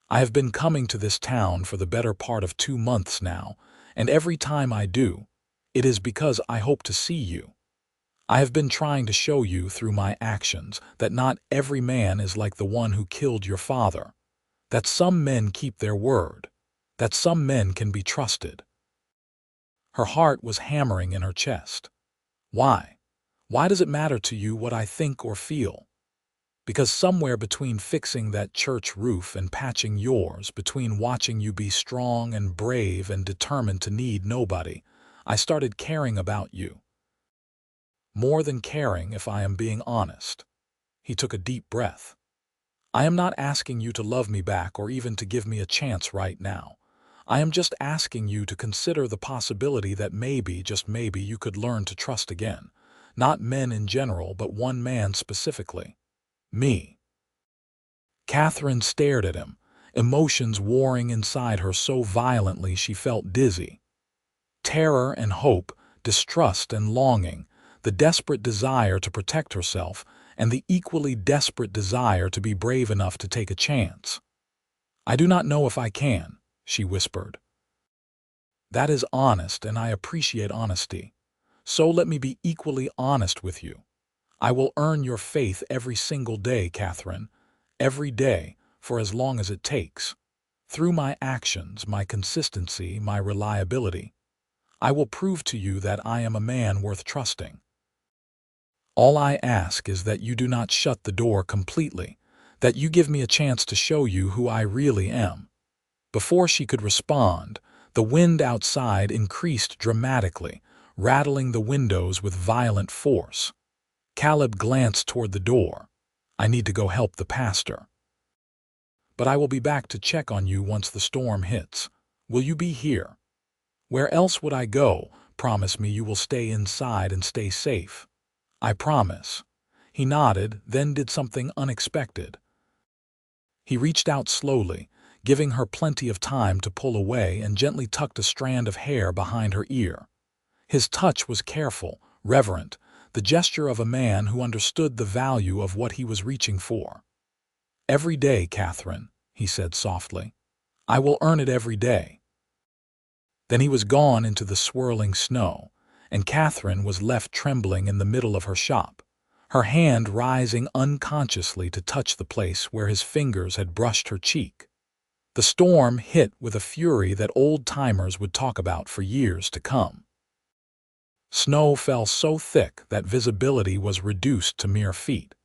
I have been coming to this town for the better part of 2 months now, and every time I do, it is because I hope to see you. I have been trying to show you through my actions that not every man is like the one who killed your father, that some men keep their word, that some men can be trusted." Her heart was hammering in her chest. "Why? Why does it matter to you what I think or feel?" "Because somewhere between fixing that church roof and patching yours, between watching you be strong and brave and determined to need nobody, I started caring about you." more than caring if I am being honest." He took a deep breath. "I am not asking you to love me back or even to give me a chance right now. I am just asking you to consider the possibility that maybe, just maybe, you could learn to trust again. Not men in general, but one man specifically. Me." Catherine stared at him, emotions warring inside her so violently she felt dizzy. Terror and hope, distrust and longing, the desperate desire to protect herself, and the equally desperate desire to be brave enough to take a chance. "I do not know if I can," she whispered. "That is honest, and I appreciate honesty. So let me be equally honest with you. I will earn your faith every single day, Catherine. Every day, for as long as it takes. Through my actions, my consistency, my reliability. I will prove to you that I am a man worth trusting. All I ask is that you do not shut the door completely, that you give me a chance to show you who I really am." Before she could respond, the wind outside increased dramatically, rattling the windows with violent force. Caleb glanced toward the door. "I need to go help the pastor. But I will be back to check on you once the storm hits. Will you be here?" "Where else would I go? Promise me you will stay inside and stay safe." "I promise." He nodded, then did something unexpected. He reached out slowly, giving her plenty of time to pull away, and gently tucked a strand of hair behind her ear. His touch was careful, reverent, the gesture of a man who understood the value of what he was reaching for. "Every day, Catherine," he said softly. "I will earn it every day." Then he was gone into the swirling snow, and Catherine was left trembling in the middle of her shop, her hand rising unconsciously to touch the place where his fingers had brushed her cheek. The storm hit with a fury that old-timers would talk about for years to come. Snow fell so thick that visibility was reduced to mere feet.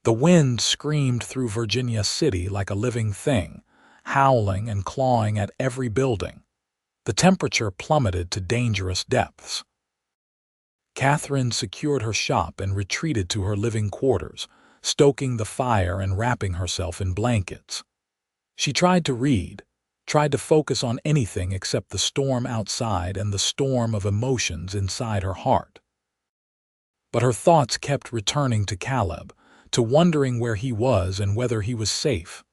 The wind screamed through Virginia City like a living thing, howling and clawing at every building. The temperature plummeted to dangerous depths. Catherine secured her shop and retreated to her living quarters, stoking the fire and wrapping herself in blankets. She tried to read, tried to focus on anything except the storm outside and the storm of emotions inside her heart. But her thoughts kept returning to Caleb, to wondering where he was and whether he was safe.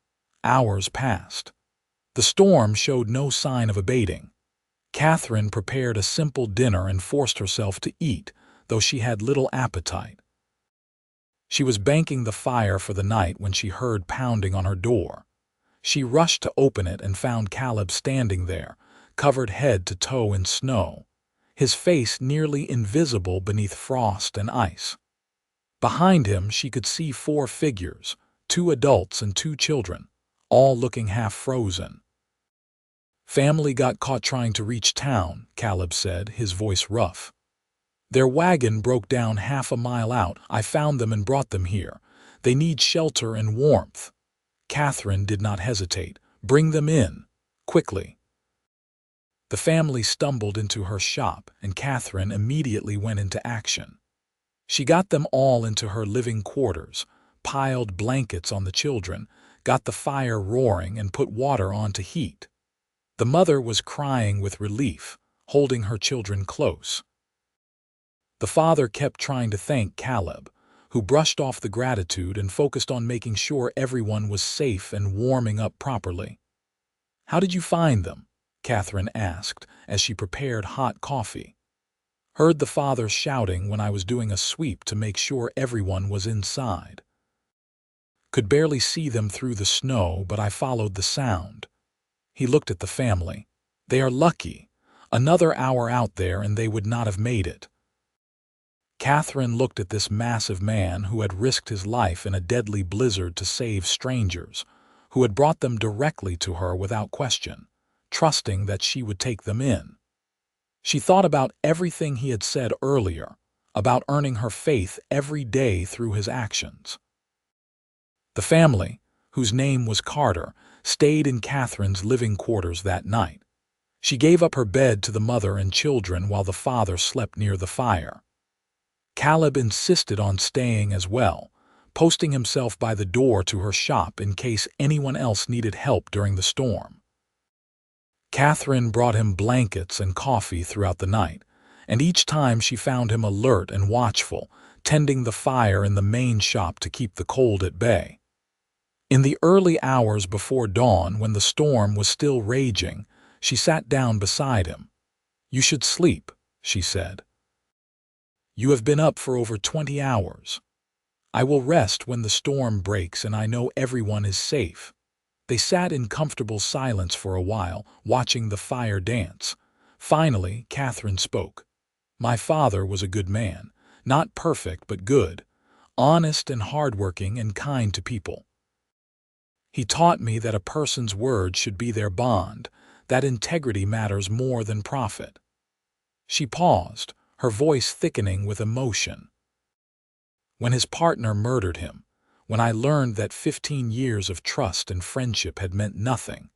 Hours passed. The storm showed no sign of abating. Catherine prepared a simple dinner and forced herself to eat, though she had little appetite. She was banking the fire for the night when she heard pounding on her door. She rushed to open it and found Caleb standing there, covered head to toe in snow, his face nearly invisible beneath frost and ice. Behind him she could see 4 figures, 2 adults and 2 children, all looking half frozen. "Family got caught trying to reach town," Caleb said, his voice rough. "Their wagon broke down half a mile out. I found them and brought them here. They need shelter and warmth." Catherine did not hesitate. "Bring them in, quickly." The family stumbled into her shop, and Catherine immediately went into action. She got them all into her living quarters, piled blankets on the children, got the fire roaring, and put water on to heat. The mother was crying with relief, holding her children close. The father kept trying to thank Caleb, who brushed off the gratitude and focused on making sure everyone was safe and warming up properly. "How did you find them?" Catherine asked as she prepared hot coffee. "Heard the father shouting when I was doing a sweep to make sure everyone was inside. Could barely see them through the snow, but I followed the sound." He looked at the family. "They are lucky. Another hour out there and they would not have made it." Catherine looked at this massive man who had risked his life in a deadly blizzard to save strangers, who had brought them directly to her without question, trusting that she would take them in. She thought about everything he had said earlier, about earning her faith every day through his actions. The family, whose name was Carter, stayed in Catherine's living quarters that night. She gave up her bed to the mother and children while the father slept near the fire. Caleb insisted on staying as well, posting himself by the door to her shop in case anyone else needed help during the storm. Catherine brought him blankets and coffee throughout the night, and each time she found him alert and watchful, tending the fire in the main shop to keep the cold at bay. In the early hours before dawn, when the storm was still raging, she sat down beside him. "You should sleep," she said. "You have been up for over 20 hours. I will rest when the storm breaks and I know everyone is safe." They sat in comfortable silence for a while, watching the fire dance. Finally, Catherine spoke. "My father was a good man, not perfect but good, honest and hardworking and kind to people. He taught me that a person's word should be their bond, that integrity matters more than profit." She paused, her voice thickening with emotion. "When his partner murdered him, when I learned that 15 years of trust and friendship had meant nothing,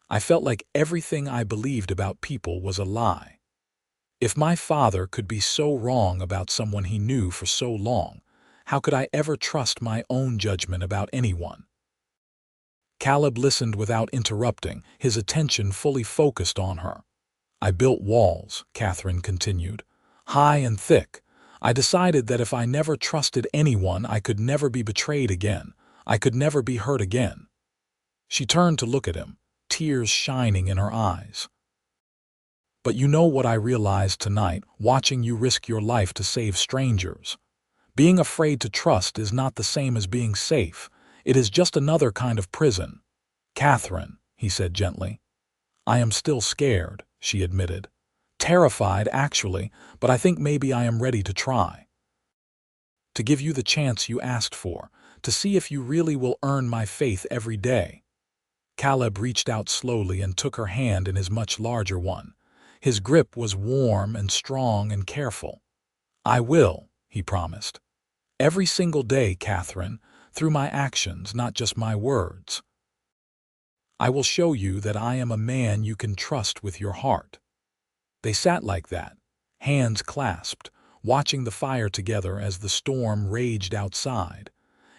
I felt like everything I believed about people was a lie. If my father could be so wrong about someone he knew for so long, how could I ever trust my own judgment about anyone?" Caleb listened without interrupting, his attention fully focused on her. "I built walls," Catherine continued, "high and thick. I decided that if I never trusted anyone, I could never be betrayed again. I could never be hurt again." She turned to look at him, tears shining in her eyes. "But you know what I realized tonight, watching you risk your life to save strangers. Being afraid to trust is not the same as being safe. It is just another kind of prison." "Catherine," he said gently. "I am still scared," she admitted. "Terrified, actually, but I think maybe I am ready to try. To give you the chance you asked for, to see if you really will earn my faith every day." Caleb reached out slowly and took her hand in his much larger one. His grip was warm and strong and careful. "I will," he promised. "Every single day, Catherine, through my actions, not just my words. I will show you that I am a man you can trust with your heart." They sat like that, hands clasped, watching the fire together as the storm raged outside.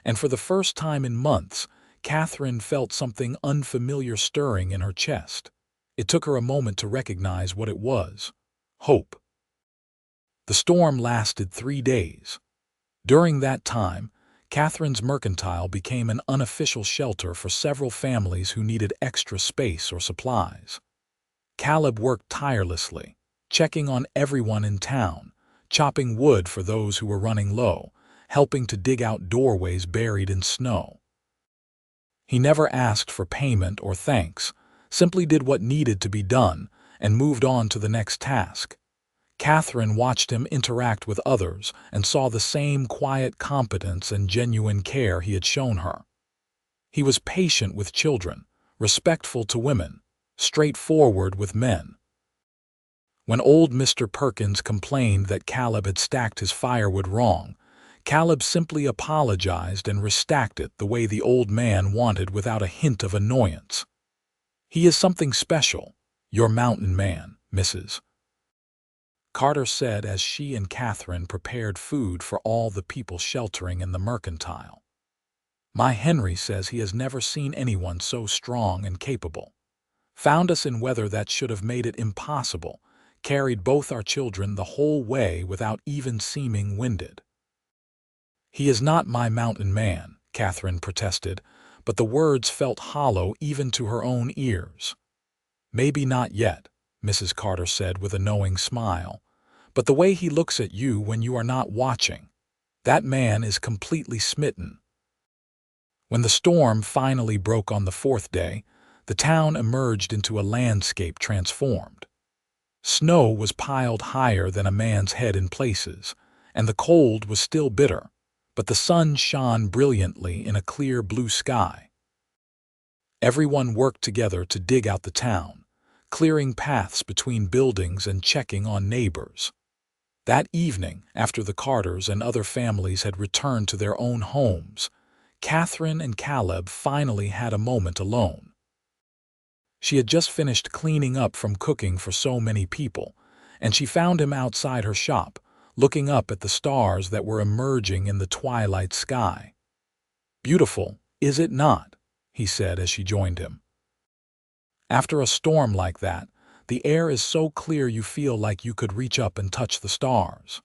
And for the first time in months, Catherine felt something unfamiliar stirring in her chest. It took her a moment to recognize what it was: hope. The storm lasted 3 days. During that time, Catherine's mercantile became an unofficial shelter for several families who needed extra space or supplies. Caleb worked tirelessly, checking on everyone in town, chopping wood for those who were running low, helping to dig out doorways buried in snow. He never asked for payment or thanks, simply did what needed to be done and moved on to the next task. Catherine watched him interact with others and saw the same quiet competence and genuine care he had shown her. He was patient with children, respectful to women, straightforward with men. When old Mr. Perkins complained that Caleb had stacked his firewood wrong, Caleb simply apologized and restacked it the way the old man wanted without a hint of annoyance. "He is something special, your mountain man, Mrs. Carter said as she and Catherine prepared food for all the people sheltering in the mercantile. "My Henry says he has never seen anyone so strong and capable. Found us in weather that should have made it impossible, carried both our children the whole way without even seeming winded." "He is not my mountain man," Catherine protested, but the words felt hollow even to her own ears. "Maybe not yet," Mrs. Carter said with a knowing smile, "but the way he looks at you when you are not watching, that man is completely smitten." When the storm finally broke on the 4th day, the town emerged into a landscape transformed. Snow was piled higher than a man's head in places, and the cold was still bitter, but the sun shone brilliantly in a clear blue sky. Everyone worked together to dig out the town, clearing paths between buildings and checking on neighbors. That evening, after the Carters and other families had returned to their own homes, Catherine and Caleb finally had a moment alone. She had just finished cleaning up from cooking for so many people, and she found him outside her shop, looking up at the stars that were emerging in the twilight sky. "Beautiful, is it not?" he said as she joined him. "After a storm like that, the air is so clear you feel like you could reach up and touch the stars."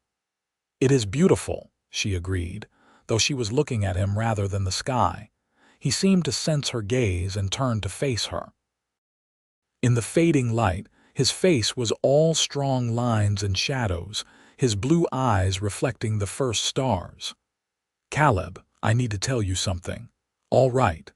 "It is beautiful," she agreed, though she was looking at him rather than the sky. He seemed to sense her gaze and turned to face her. In the fading light, his face was all strong lines and shadows, his blue eyes reflecting the first stars. "Caleb, I need to tell you something." "All right."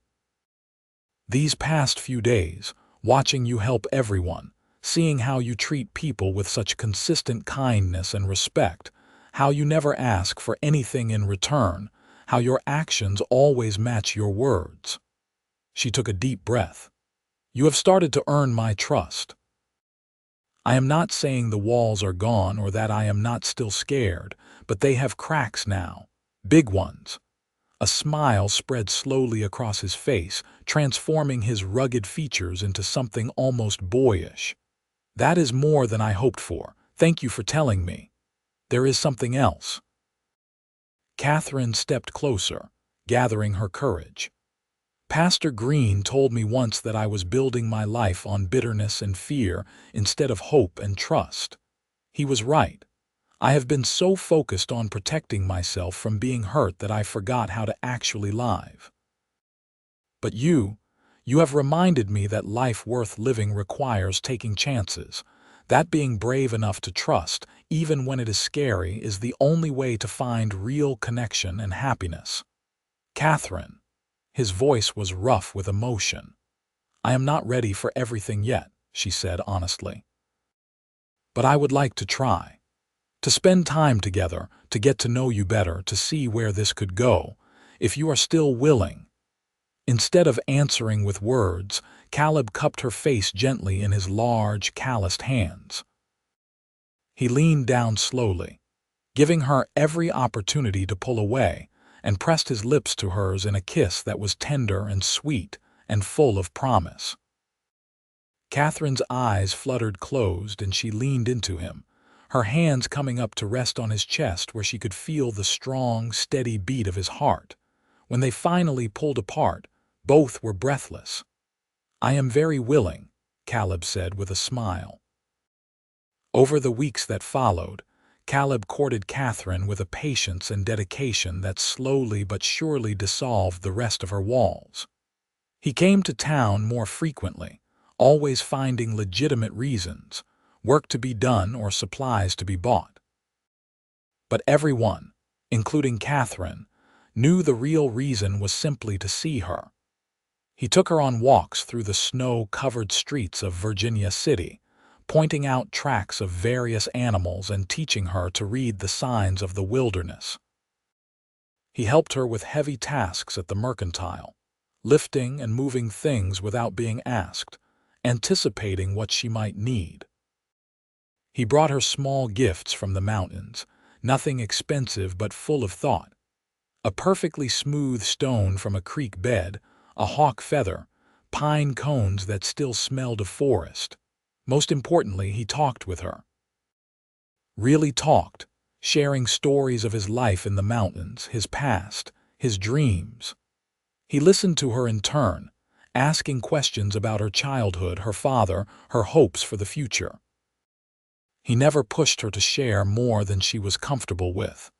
"These past few days, watching you help everyone, seeing how you treat people with such consistent kindness and respect, how you never ask for anything in return, how your actions always match your words." She took a deep breath. "You have started to earn my trust. I am not saying the walls are gone or that I am not still scared, but they have cracks now. Big ones." A smile spread slowly across his face, transforming his rugged features into something almost boyish. "That is more than I hoped for. Thank you for telling me. There is something else." Catherine stepped closer, gathering her courage. "Pastor Green told me once that I was building my life on bitterness and fear instead of hope and trust. He was right. I have been so focused on protecting myself from being hurt that I forgot how to actually live. But you have reminded me that life worth living requires taking chances, that being brave enough to trust, even when it is scary, is the only way to find real connection and happiness." "Catherine," his voice was rough with emotion. "I am not ready for everything yet," she said honestly. "But I would like to try. To spend time together, to get to know you better, to see where this could go, if you are still willing." Instead of answering with words, Caleb cupped her face gently in his large, calloused hands. He leaned down slowly, giving her every opportunity to pull away, and pressed his lips to hers in a kiss that was tender and sweet and full of promise. Catherine's eyes fluttered closed and she leaned into him, her hands coming up to rest on his chest where she could feel the strong, steady beat of his heart. When they finally pulled apart, both were breathless. "I am very willing," Caleb said with a smile. Over the weeks that followed, Caleb courted Catherine with a patience and dedication that slowly but surely dissolved the rest of her walls. He came to town more frequently, always finding legitimate reasons, work to be done or supplies to be bought. But everyone, including Catherine, knew the real reason was simply to see her. He took her on walks through the snow-covered streets of Virginia City, pointing out tracks of various animals and teaching her to read the signs of the wilderness. He helped her with heavy tasks at the mercantile, lifting and moving things without being asked, anticipating what she might need. He brought her small gifts from the mountains, nothing expensive but full of thought. A perfectly smooth stone from a creek bed, a hawk feather, pine cones that still smelled of forest. Most importantly, he talked with her. Really talked, sharing stories of his life in the mountains, his past, his dreams. He listened to her in turn, asking questions about her childhood, her father, her hopes for the future. He never pushed her to share more than she was comfortable with,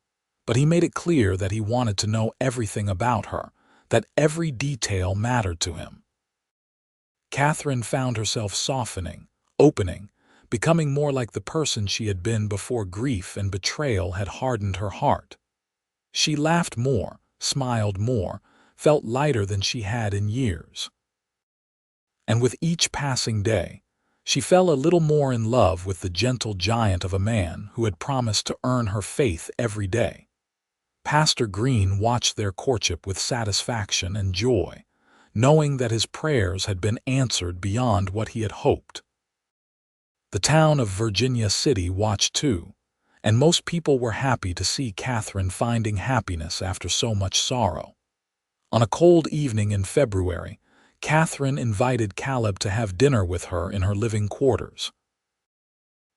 but he made it clear that he wanted to know everything about her, that every detail mattered to him. Catherine found herself softening, opening, becoming more like the person she had been before grief and betrayal had hardened her heart. She laughed more, smiled more, felt lighter than she had in years. And with each passing day, she fell a little more in love with the gentle giant of a man who had promised to earn her faith every day. Pastor Green watched their courtship with satisfaction and joy, knowing that his prayers had been answered beyond what he had hoped. The town of Virginia City watched too, and most people were happy to see Catherine finding happiness after so much sorrow. On a cold evening in February, Catherine invited Caleb to have dinner with her in her living quarters.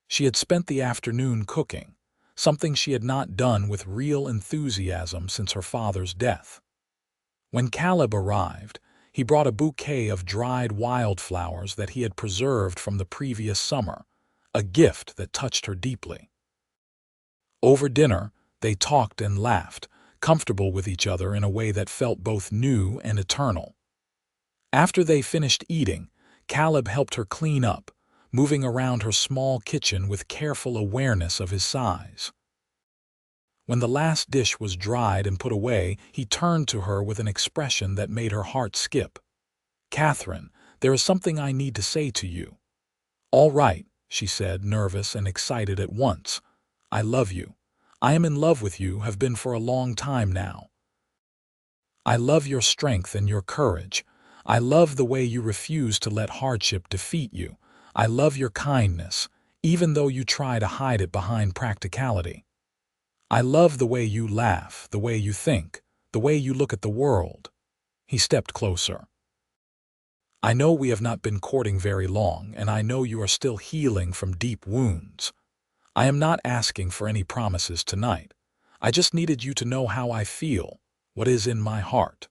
She had spent the afternoon cooking, something she had not done with real enthusiasm since her father's death. When Caleb arrived, he brought a bouquet of dried wildflowers that he had preserved from the previous summer, a gift that touched her deeply. Over dinner, they talked and laughed, comfortable with each other in a way that felt both new and eternal. After they finished eating, Caleb helped her clean up, moving around her small kitchen with careful awareness of his size. When the last dish was dried and put away, he turned to her with an expression that made her heart skip. "Catherine, there is something I need to say to you." "All right," she said, nervous and excited at once. "I love you. I am in love with you, have been for a long time now. I love your strength and your courage. I love the way you refuse to let hardship defeat you. I love your kindness, even though you try to hide it behind practicality. I love the way you laugh, the way you think, the way you look at the world." He stepped closer. "I know we have not been courting very long, and I know you are still healing from deep wounds. I am not asking for any promises tonight. I just needed you to know how I feel, what is in my heart."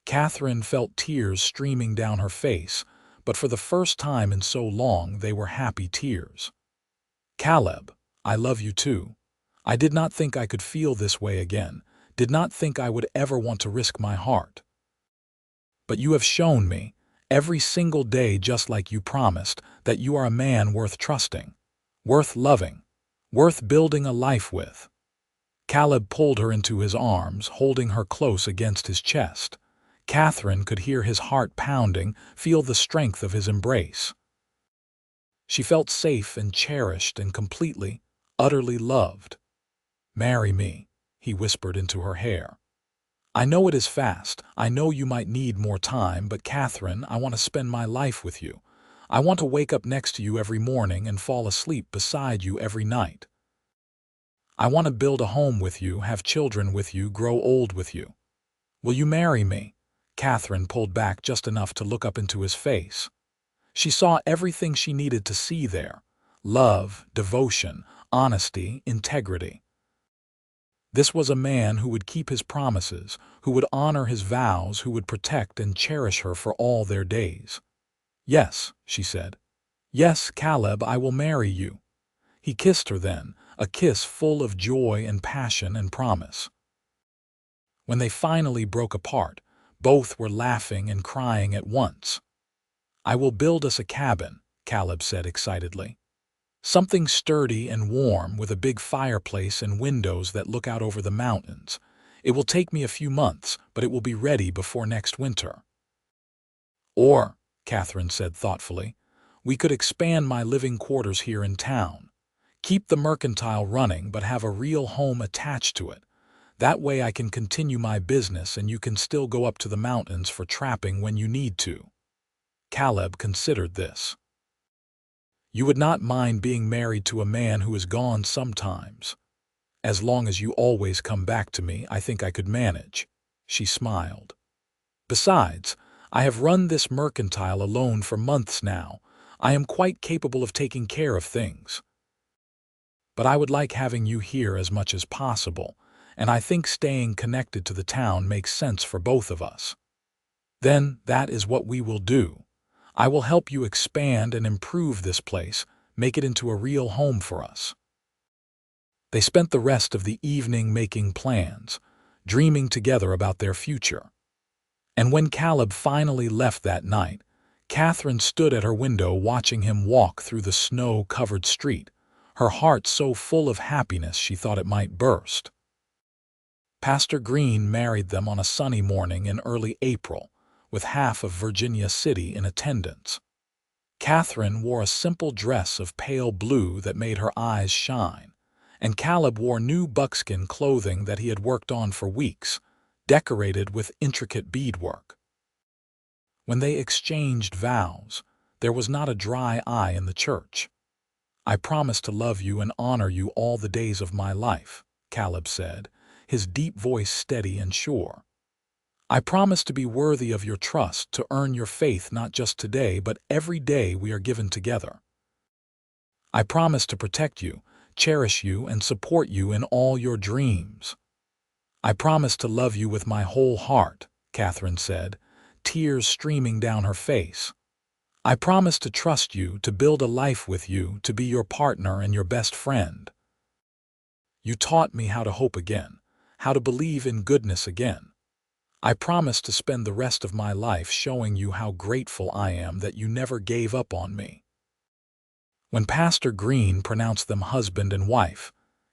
Catherine felt tears streaming down her face, but for the first time in so long they were happy tears. "Caleb, I love you too. I did not think I could feel this way again, did not think I would ever want to risk my heart. But you have shown me, every single day just like you promised, that you are a man worth trusting, worth loving, worth building a life with." Caleb pulled her into his arms, holding her close against his chest. Catherine could hear his heart pounding, feel the strength of his embrace. She felt safe and cherished and completely, utterly loved. "Marry me," he whispered into her hair. "I know it is fast. I know you might need more time, but Catherine, I want to spend my life with you. I want to wake up next to you every morning and fall asleep beside you every night. I want to build a home with you, have children with you, grow old with you. Will you marry me?" Catherine pulled back just enough to look up into his face. She saw everything she needed to see there: love, devotion, honesty, integrity. This was a man who would keep his promises, who would honor his vows, who would protect and cherish her for all their days. "Yes," she said. "Yes, Caleb, I will marry you." He kissed her then, a kiss full of joy and passion and promise. When they finally broke apart, both were laughing and crying at once. "I will build us a cabin," Caleb said excitedly. "Something sturdy and warm with a big fireplace and windows that look out over the mountains. It will take me a few months, but it will be ready before next winter." "Or," Catherine said thoughtfully, "we could expand my living quarters here in town. Keep the mercantile running but have a real home attached to it. That way I can continue my business and you can still go up to the mountains for trapping when you need to." Caleb considered this. "You would not mind being married to a man who is gone sometimes. As long as you always come back to me, I think I could manage." She smiled. "Besides, I have run this mercantile alone for months now. I am quite capable of taking care of things. But I would like having you here as much as possible, and I think staying connected to the town makes sense for both of us. Then that is what we will do. I will help you expand and improve this place, make it into a real home for us." They spent the rest of the evening making plans, dreaming together about their future. And when Caleb finally left that night, Catherine stood at her window watching him walk through the snow-covered street, her heart so full of happiness she thought it might burst. Pastor Green married them on a sunny morning in early April, with half of Virginia City in attendance. Catherine wore a simple dress of pale blue that made her eyes shine, and Caleb wore new buckskin clothing that he had worked on for weeks, decorated with intricate beadwork. When they exchanged vows, there was not a dry eye in the church. "I promise to love you and honor you all the days of my life," Caleb said, his deep voice steady and sure. "I promise to be worthy of your trust, to earn your faith not just today but every day we are given together. I promise to protect you, cherish you, and support you in all your dreams." "I promise to love you with my whole heart," Catherine said, tears streaming down her face. "I promise to trust you, to build a life with you, to be your partner and your best friend. You taught me how to hope again, how to believe in goodness again. I promise to spend the rest of my life showing you how grateful I am that you never gave up on me." When Pastor Green pronounced them husband and wife,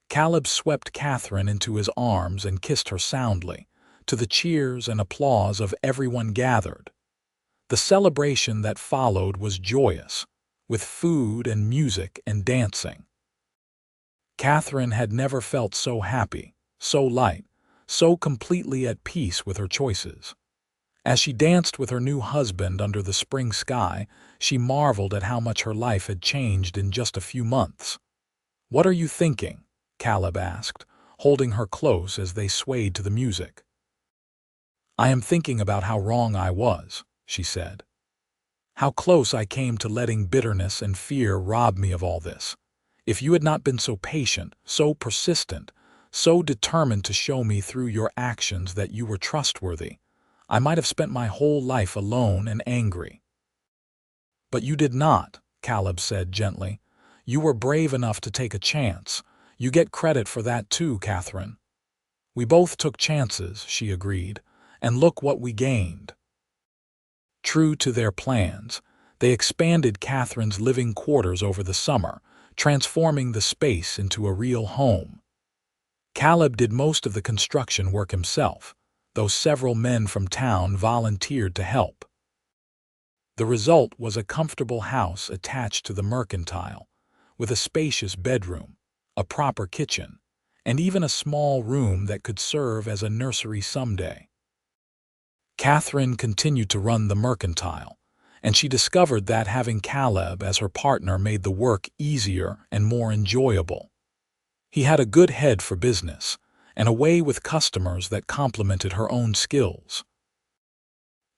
Caleb swept Catherine into his arms and kissed her soundly, to the cheers and applause of everyone gathered. The celebration that followed was joyous, with food and music and dancing. Catherine had never felt so happy, so light, so completely at peace with her choices. As she danced with her new husband under the spring sky, she marveled at how much her life had changed in just a few months. "What are you thinking?" Caleb asked, holding her close as they swayed to the music. "I am thinking about how wrong I was," she said. "How close I came to letting bitterness and fear rob me of all this. If you had not been so patient, so persistent, so determined to show me through your actions that you were trustworthy, I might have spent my whole life alone and angry." "But you did not," Caleb said gently. "You were brave enough to take a chance. You get credit for that too, Catherine." "We both took chances," she agreed, "and look what we gained." True to their plans, they expanded Catherine's living quarters over the summer, transforming the space into a real home. Caleb did most of the construction work himself, though several men from town volunteered to help. The result was a comfortable house attached to the mercantile, with a spacious bedroom, a proper kitchen, and even a small room that could serve as a nursery someday. Catherine continued to run the mercantile, and she discovered that having Caleb as her partner made the work easier and more enjoyable. He had a good head for business, and a way with customers that complemented her own skills.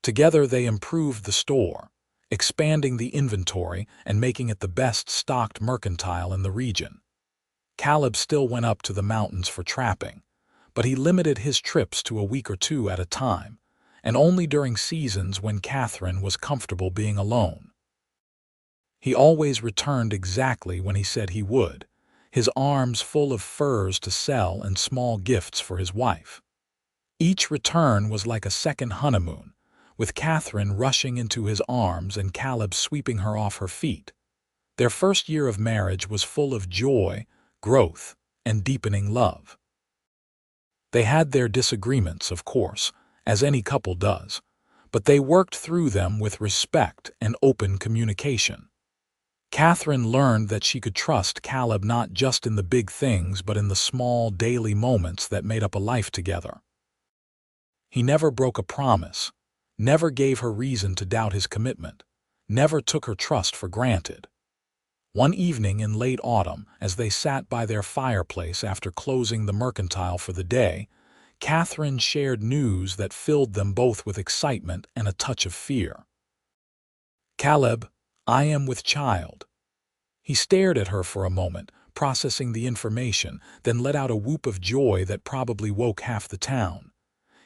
Together they improved the store, expanding the inventory and making it the best-stocked mercantile in the region. Caleb still went up to the mountains for trapping, but he limited his trips to a week or two at a time, and only during seasons when Catherine was comfortable being alone. He always returned exactly when he said he would, his arms full of furs to sell and small gifts for his wife. Each return was like a second honeymoon, with Catherine rushing into his arms and Caleb sweeping her off her feet. Their first year of marriage was full of joy, growth, and deepening love. They had their disagreements, of course, as any couple does, but they worked through them with respect and open communication. Catherine learned that she could trust Caleb not just in the big things but in the small daily moments that made up a life together. He never broke a promise, never gave her reason to doubt his commitment, never took her trust for granted. One evening in late autumn, as they sat by their fireplace after closing the mercantile for the day, Catherine shared news that filled them both with excitement and a touch of fear. "Caleb, I am with child." He stared at her for a moment, processing the information, then let out a whoop of joy that probably woke half the town.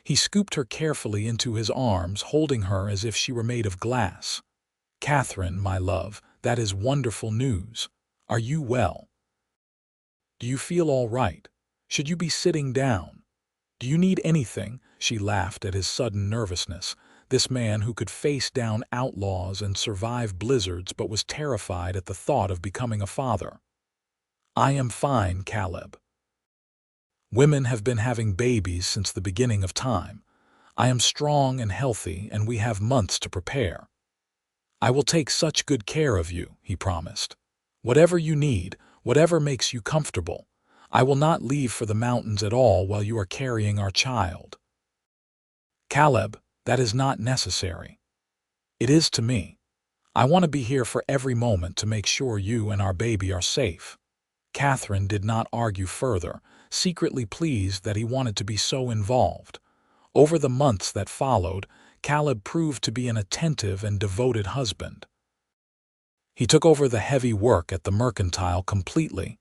He scooped her carefully into his arms, holding her as if she were made of glass. "Catherine, my love, that is wonderful news. Are you well? Do you feel all right? Should you be sitting down? Do you need anything?" She laughed at his sudden nervousness, this man who could face down outlaws and survive blizzards but was terrified at the thought of becoming a father. "I am fine, Caleb. Women have been having babies since the beginning of time. I am strong and healthy, and we have months to prepare. I will take such good care of you," he promised. "Whatever you need, whatever makes you comfortable, I will not leave for the mountains at all while you are carrying our child." "Caleb, that is not necessary." "It is to me. I want to be here for every moment to make sure you and our baby are safe." Catherine did not argue further, secretly pleased that he wanted to be so involved. Over the months that followed, Caleb proved to be an attentive and devoted husband. He took over the heavy work at the mercantile completely,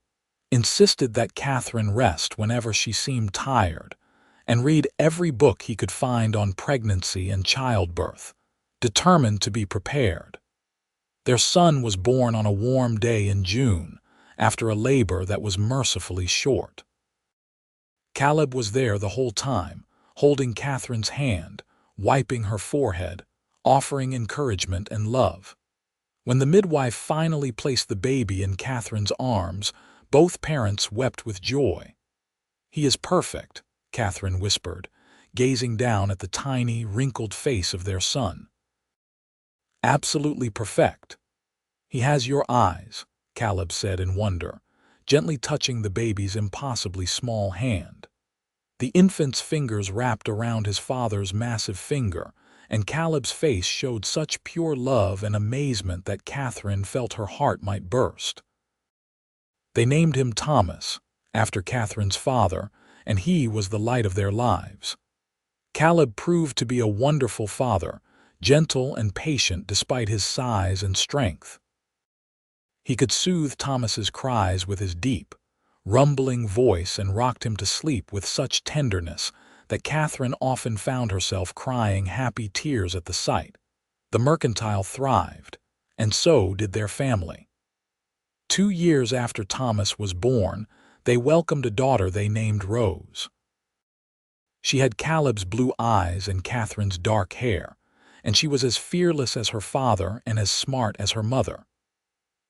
insisted that Catherine rest whenever she seemed tired, and read every book he could find on pregnancy and childbirth, determined to be prepared. Their son was born on a warm day in June, after a labor that was mercifully short. Caleb was there the whole time, holding Catherine's hand, wiping her forehead, offering encouragement and love. When the midwife finally placed the baby in Catherine's arms, both parents wept with joy. "He is perfect," Catherine whispered, gazing down at the tiny, wrinkled face of their son. "Absolutely perfect. He has your eyes," Caleb said in wonder, gently touching the baby's impossibly small hand. The infant's fingers wrapped around his father's massive finger, and Caleb's face showed such pure love and amazement that Catherine felt her heart might burst. They named him Thomas, after Catherine's father, and he was the light of their lives. Caleb proved to be a wonderful father, gentle and patient despite his size and strength. He could soothe Thomas's cries with his deep, rumbling voice and rocked him to sleep with such tenderness that Catherine often found herself crying happy tears at the sight. The mercantile thrived, and so did their family. 2 years after Thomas was born, they welcomed a daughter they named Rose. She had Caleb's blue eyes and Catherine's dark hair, and she was as fearless as her father and as smart as her mother.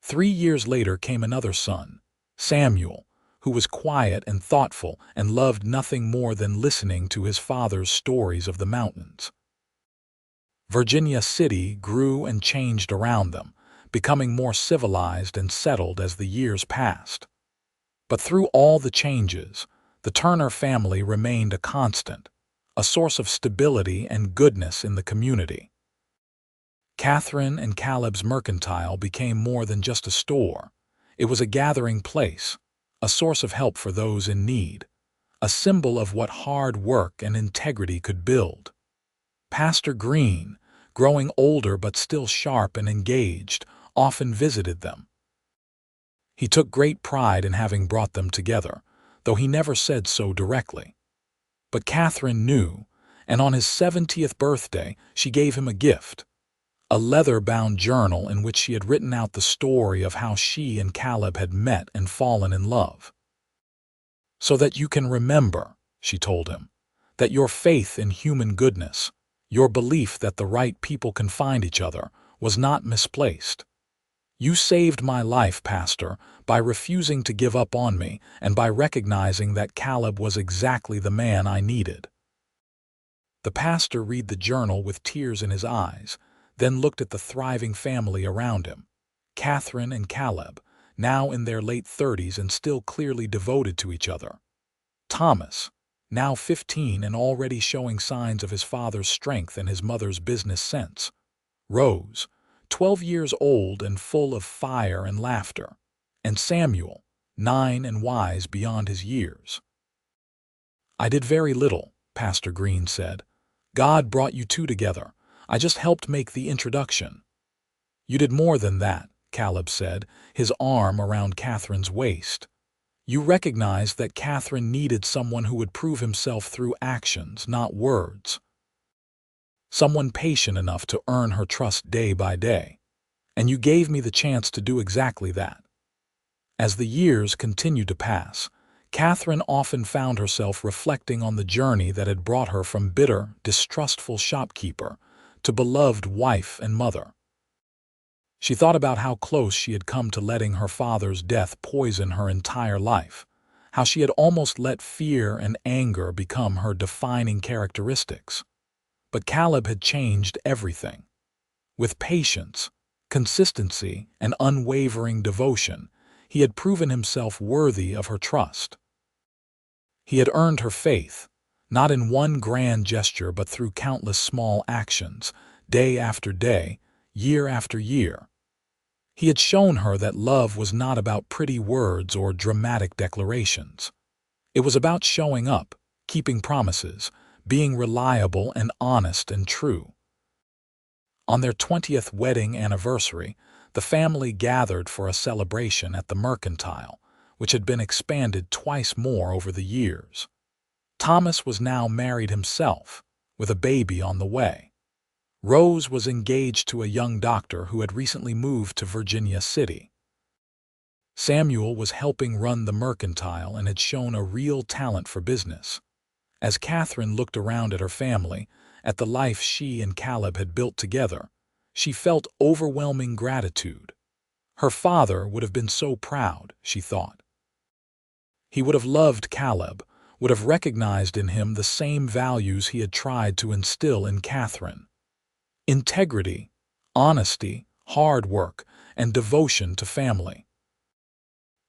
3 years later came another son, Samuel, who was quiet and thoughtful and loved nothing more than listening to his father's stories of the mountains. Virginia City grew and changed around them, becoming more civilized and settled as the years passed. But through all the changes, the Turner family remained a constant, a source of stability and goodness in the community. Catherine and Caleb's mercantile became more than just a store. It was a gathering place, a source of help for those in need, a symbol of what hard work and integrity could build. Pastor Green, growing older but still sharp and engaged, often visited them. He took great pride in having brought them together, though he never said so directly. But Catherine knew, and on his 70th birthday she gave him a gift, a leather-bound journal in which she had written out the story of how she and Caleb had met and fallen in love. "So that you can remember," she told him, "that your faith in human goodness, your belief that the right people can find each other, was not misplaced. You saved my life, Pastor, by refusing to give up on me and by recognizing that Caleb was exactly the man I needed." The pastor read the journal with tears in his eyes, then looked at the thriving family around him, Catherine and Caleb, now in their late 30s and still clearly devoted to each other. Thomas, now 15 and already showing signs of his father's strength and his mother's business sense. Rose, 12 years old and full of fire and laughter. And Samuel, 9 and wise beyond his years. "I did very little," Pastor Green said. "God brought you two together. I just helped make the introduction." "You did more than that," Caleb said, his arm around Catherine's waist. "You recognized that Catherine needed someone who would prove himself through actions, not words. Someone patient enough to earn her trust day by day. And you gave me the chance to do exactly that." As the years continued to pass, Catherine often found herself reflecting on the journey that had brought her from bitter, distrustful shopkeeper to beloved wife and mother. She thought about how close she had come to letting her father's death poison her entire life, how she had almost let fear and anger become her defining characteristics. But Caleb had changed everything. With patience, consistency, and unwavering devotion, he had proven himself worthy of her trust. He had earned her faith, not in one grand gesture but through countless small actions, day after day, year after year. He had shown her that love was not about pretty words or dramatic declarations. It was about showing up, keeping promises, being reliable and honest and true. On their 20th wedding anniversary, the family gathered for a celebration at the mercantile, which had been expanded twice more over the years. Thomas was now married himself, with a baby on the way. Rose was engaged to a young doctor who had recently moved to Virginia City. Samuel was helping run the mercantile and had shown a real talent for business. As Catherine looked around at her family, at the life she and Caleb had built together, she felt overwhelming gratitude. Her father would have been so proud, she thought. He would have loved Caleb, would have recognized in him the same values he had tried to instill in Catherine: integrity, honesty, hard work, and devotion to family.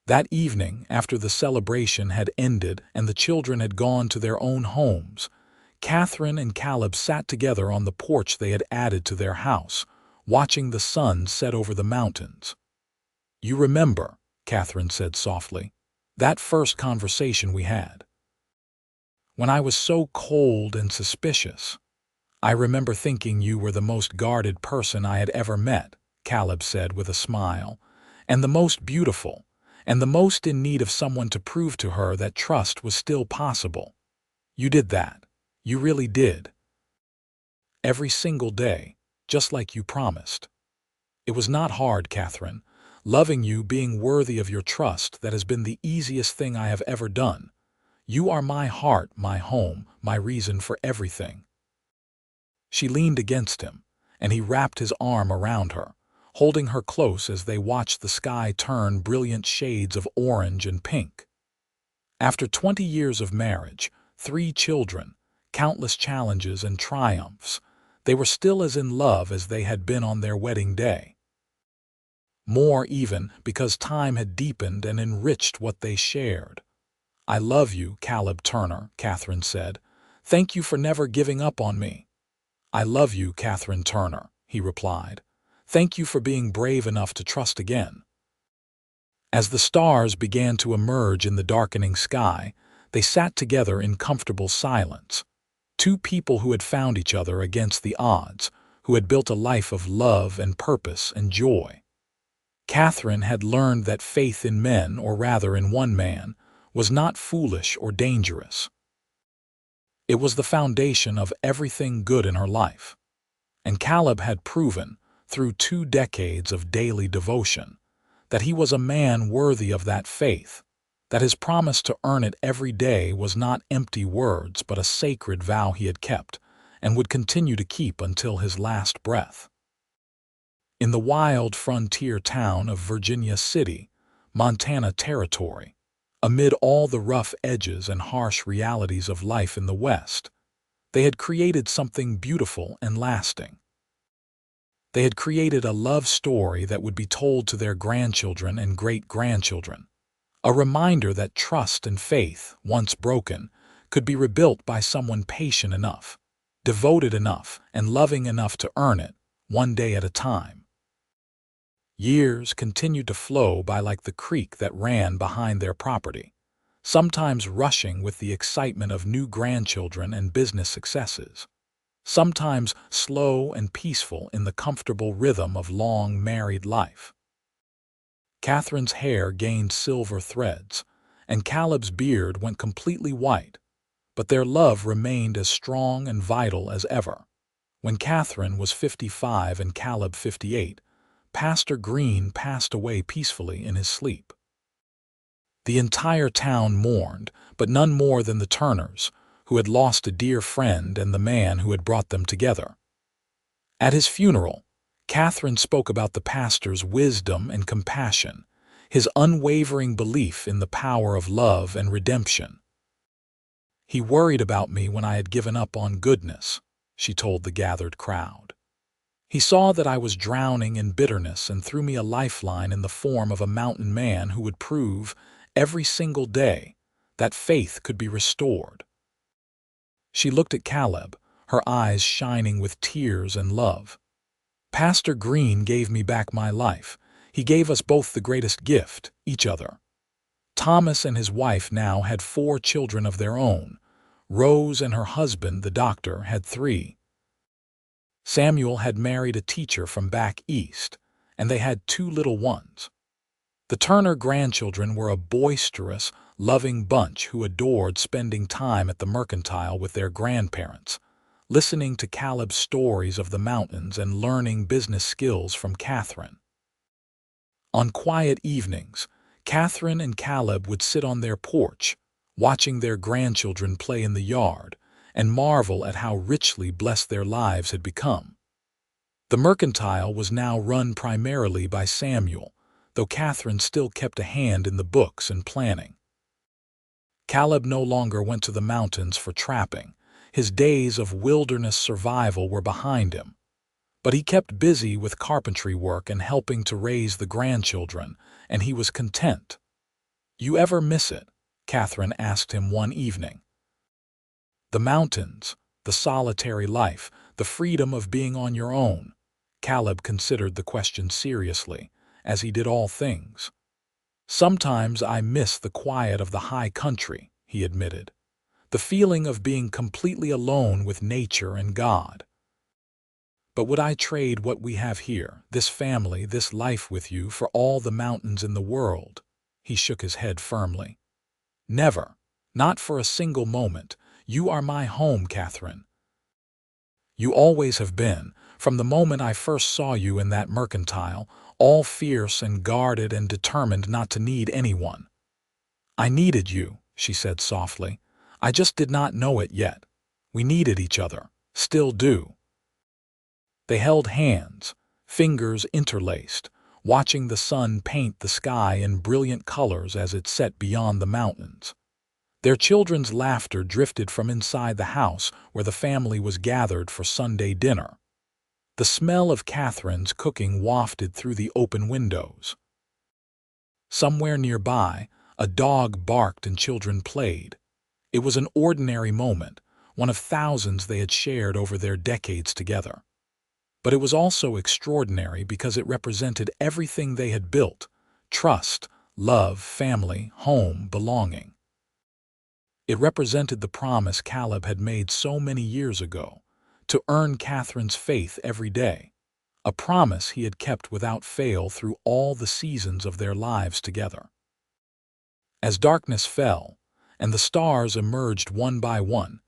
That evening, after the celebration had ended and the children had gone to their own homes, Catherine and Caleb sat together on the porch they had added to their house, watching the sun set over the mountains. "You remember," Catherine said softly, "that first conversation we had? When I was so cold and suspicious. I remember thinking you were the most guarded person I had ever met," Caleb said with a smile, "and the most beautiful, and the most in need of someone to prove to her that trust was still possible. You did that. You really did. Every single day, just like you promised. It was not hard, Catherine. Loving you, being worthy of your trust, that has been the easiest thing I have ever done. You are my heart, my home, my reason for everything." She leaned against him, and he wrapped his arm around her, holding her close as they watched the sky turn brilliant shades of orange and pink. After 20 years of marriage, 3 children, countless challenges and triumphs, they were still as in love as they had been on their wedding day. More even, because time had deepened and enriched what they shared. "I love you, Caleb Turner," Catherine said. "Thank you for never giving up on me." "I love you, Catherine Turner," he replied. "Thank you for being brave enough to trust again." As the stars began to emerge in the darkening sky, they sat together in comfortable silence. 2 people who had found each other against the odds, who had built a life of love and purpose and joy. Catherine had learned that faith in men, or rather in one man, was not foolish or dangerous. It was the foundation of everything good in her life. And Caleb had proven, through 2 decades of daily devotion, that he was a man worthy of that faith, that his promise to earn it every day was not empty words but a sacred vow he had kept and would continue to keep until his last breath. In the wild frontier town of Virginia City, Montana Territory, amid all the rough edges and harsh realities of life in the West, they had created something beautiful and lasting. They had created a love story that would be told to their grandchildren and great-grandchildren, a reminder that trust and faith, once broken, could be rebuilt by someone patient enough, devoted enough, and loving enough to earn it, one day at a time. Years continued to flow by like the creek that ran behind their property, sometimes rushing with the excitement of new grandchildren and business successes, sometimes slow and peaceful in the comfortable rhythm of long married life. Catherine's hair gained silver threads, and Caleb's beard went completely white, but their love remained as strong and vital as ever. When Catherine was 55 and Caleb 58, Pastor Green passed away peacefully in his sleep. The entire town mourned, but none more than the Turners, who had lost a dear friend and the man who had brought them together. At his funeral, Catherine spoke about the pastor's wisdom and compassion, his unwavering belief in the power of love and redemption. "He worried about me when I had given up on goodness," she told the gathered crowd. "He saw that I was drowning in bitterness and threw me a lifeline in the form of a mountain man who would prove, every single day, that faith could be restored." She looked at Caleb, her eyes shining with tears and love. "Pastor Green gave me back my life. He gave us both the greatest gift, each other." Thomas and his wife now had 4 children of their own. Rose and her husband, the doctor, had 3. Samuel had married a teacher from back east, and they had 2 little ones. The Turner grandchildren were a boisterous, loving bunch who adored spending time at the mercantile with their grandparents, listening to Caleb's stories of the mountains and learning business skills from Catherine. On quiet evenings, Catherine and Caleb would sit on their porch, watching their grandchildren play in the yard, and marvel at how richly blessed their lives had become. The mercantile was now run primarily by Samuel, though Catherine still kept a hand in the books and planning. Caleb no longer went to the mountains for trapping. His days of wilderness survival were behind him. But he kept busy with carpentry work and helping to raise the grandchildren, and he was content. "You ever miss it?" Catherine asked him one evening. "The mountains, the solitary life, the freedom of being on your own." Caleb considered the question seriously, as he did all things. "Sometimes I miss the quiet of the high country," he admitted. "The feeling of being completely alone with nature and God. But would I trade what we have here, this family, this life with you, for all the mountains in the world?" He shook his head firmly. "Never. Not for a single moment. You are my home, Catherine. You always have been, from the moment I first saw you in that mercantile, all fierce and guarded and determined not to need anyone." "I needed you," she said softly. "I just did not know it yet. We needed each other. Still do." They held hands, fingers interlaced, watching the sun paint the sky in brilliant colors as it set beyond the mountains. Their children's laughter drifted from inside the house where the family was gathered for Sunday dinner. The smell of Catherine's cooking wafted through the open windows. Somewhere nearby, a dog barked and children played. It was an ordinary moment, one of thousands they had shared over their decades together. But it was also extraordinary because it represented everything they had built: trust, love, family, home, belonging. It represented the promise Caleb had made so many years ago, to earn Catherine's faith every day, a promise he had kept without fail through all the seasons of their lives together. As darkness fell, and the stars emerged one by one,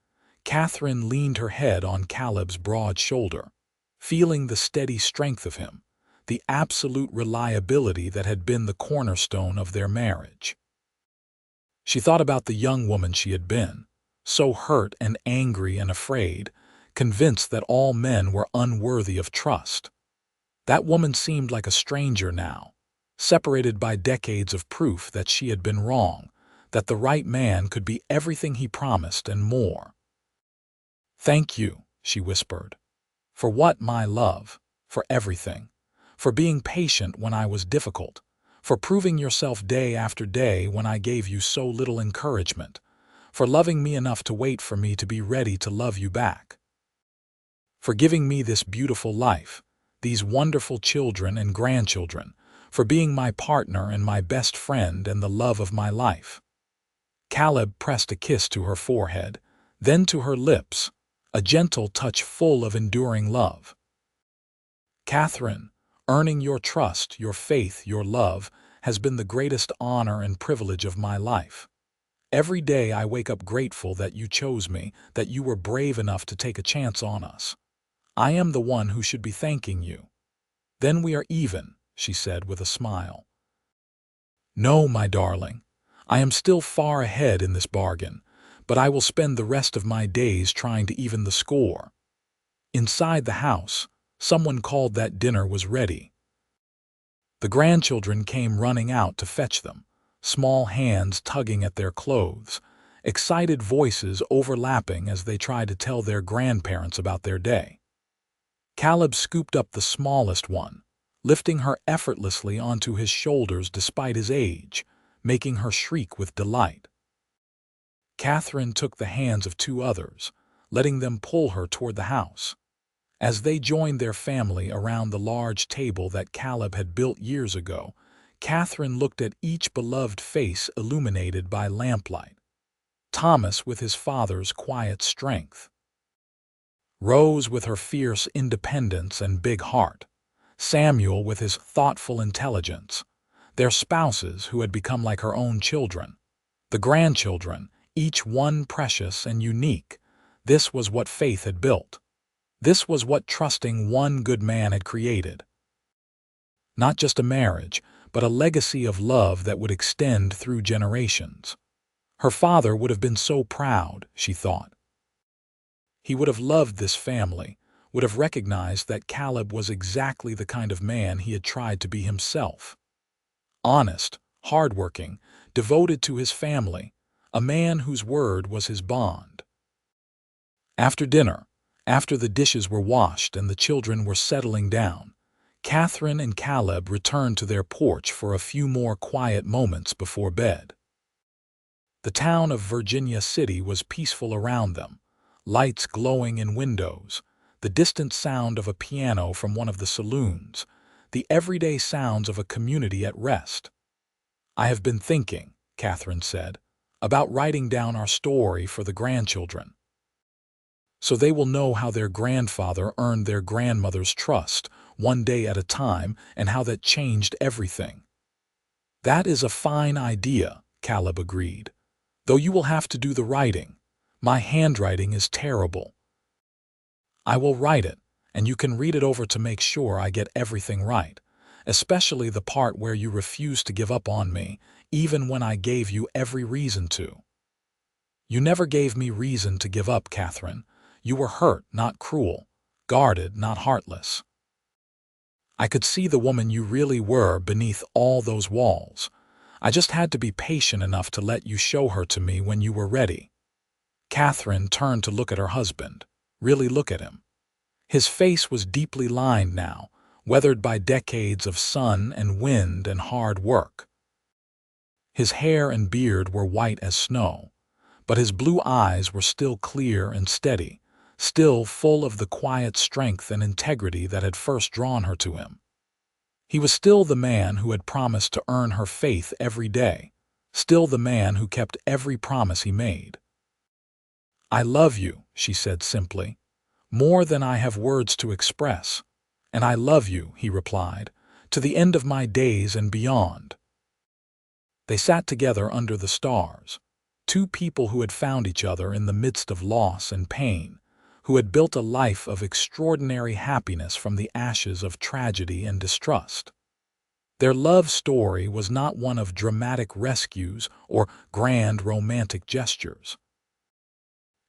Catherine leaned her head on Caleb's broad shoulder, feeling the steady strength of him, the absolute reliability that had been the cornerstone of their marriage. She thought about the young woman she had been, so hurt and angry and afraid, convinced that all men were unworthy of trust. That woman seemed like a stranger now, separated by decades of proof that she had been wrong, that the right man could be everything he promised and more. "Thank you," she whispered. "For what, my love? For everything. For being patient when I was difficult. For proving yourself day after day when I gave you so little encouragement. For loving me enough to wait for me to be ready to love you back. For giving me this beautiful life, these wonderful children and grandchildren, for being my partner and my best friend and the love of my life." Caleb pressed a kiss to her forehead, then to her lips, a gentle touch full of enduring love. "Catherine, earning your trust, your faith, your love, has been the greatest honor and privilege of my life. Every day I wake up grateful that you chose me, that you were brave enough to take a chance on us. I am the one who should be thanking you." "Then we are even," she said with a smile. "No, my darling. I am still far ahead in this bargain, but I will spend the rest of my days trying to even the score." Inside the house, someone called that dinner was ready. The grandchildren came running out to fetch them, small hands tugging at their clothes, excited voices overlapping as they tried to tell their grandparents about their day. Caleb scooped up the smallest one, lifting her effortlessly onto his shoulders despite his age, making her shriek with delight. Catherine took the hands of two others, letting them pull her toward the house. As they joined their family around the large table that Caleb had built years ago, Catherine looked at each beloved face illuminated by lamplight. Thomas with his father's quiet strength, Rose with her fierce independence and big heart, Samuel with his thoughtful intelligence, their spouses who had become like her own children, the grandchildren, each one precious and unique. This was what faith had built. This was what trusting one good man had created. Not just a marriage, but a legacy of love that would extend through generations. Her father would have been so proud, she thought. He would have loved this family, would have recognized that Caleb was exactly the kind of man he had tried to be himself. Honest, hardworking, devoted to his family, a man whose word was his bond. After dinner, after the dishes were washed and the children were settling down, Catherine and Caleb returned to their porch for a few more quiet moments before bed. The town of Virginia City was peaceful around them, lights glowing in windows, the distant sound of a piano from one of the saloons, the everyday sounds of a community at rest. "I have been thinking," Catherine said, "about writing down our story for the grandchildren, so they will know how their grandfather earned their grandmother's trust, one day at a time, and how that changed everything." "That is a fine idea," Caleb agreed, "though you will have to do the writing. My handwriting is terrible." "I will write it, and you can read it over to make sure I get everything right, especially the part where you refused to give up on me, even when I gave you every reason to." "You never gave me reason to give up, Catherine. You were hurt, not cruel, guarded, not heartless. I could see the woman you really were beneath all those walls. I just had to be patient enough to let you show her to me when you were ready." Catherine turned to look at her husband, really look at him. His face was deeply lined now, weathered by decades of sun and wind and hard work. His hair and beard were white as snow, but his blue eyes were still clear and steady, still full of the quiet strength and integrity that had first drawn her to him. He was still the man who had promised to earn her faith every day, still the man who kept every promise he made. "I love you," she said simply, "more than I have words to express. And I love you," he replied, "to the end of my days and beyond." They sat together under the stars, two people who had found each other in the midst of loss and pain, who had built a life of extraordinary happiness from the ashes of tragedy and distrust. Their love story was not one of dramatic rescues or grand romantic gestures.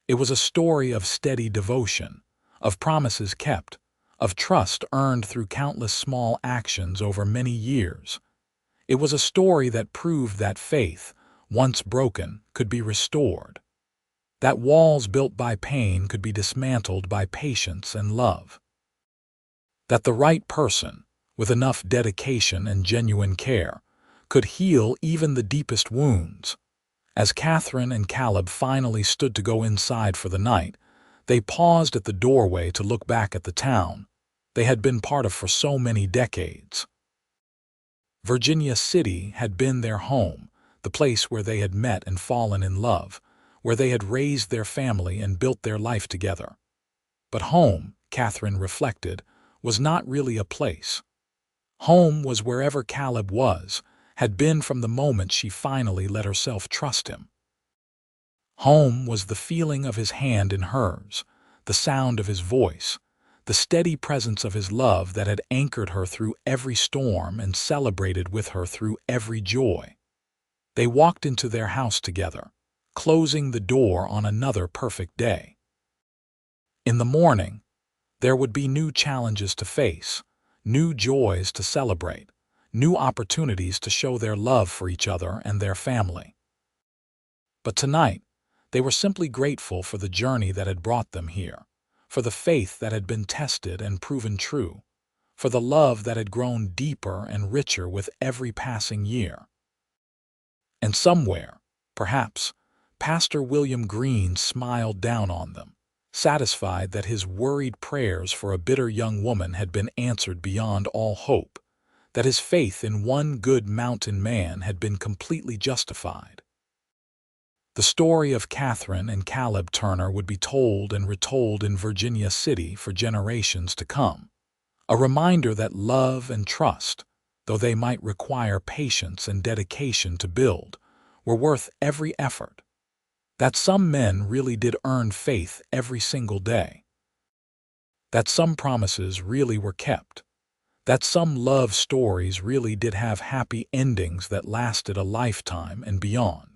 It was a story of steady devotion, of promises kept, of trust earned through countless small actions over many years. It was a story that proved that faith, once broken, could be restored. That walls built by pain could be dismantled by patience and love. That the right person, with enough dedication and genuine care, could heal even the deepest wounds. As Catherine and Caleb finally stood to go inside for the night, they paused at the doorway to look back at the town they had been part of for so many decades. Virginia City had been their home, the place where they had met and fallen in love, where they had raised their family and built their life together. But home, Catherine reflected, was not really a place. Home was wherever Caleb was, had been from the moment she finally let herself trust him. Home was the feeling of his hand in hers, the sound of his voice, the steady presence of his love that had anchored her through every storm and celebrated with her through every joy. They walked into their house together, closing the door on another perfect day. In the morning, there would be new challenges to face, new joys to celebrate, new opportunities to show their love for each other and their family. But tonight, they were simply grateful for the journey that had brought them here, for the faith that had been tested and proven true, for the love that had grown deeper and richer with every passing year. And somewhere, perhaps, Pastor William Green smiled down on them, satisfied that his worried prayers for a bitter young woman had been answered beyond all hope, that his faith in one good mountain man had been completely justified. The story of Catherine and Caleb Turner would be told and retold in Virginia City for generations to come, a reminder that love and trust, though they might require patience and dedication to build, were worth every effort. That some men really did earn faith every single day. That some promises really were kept. That some love stories really did have happy endings that lasted a lifetime and beyond.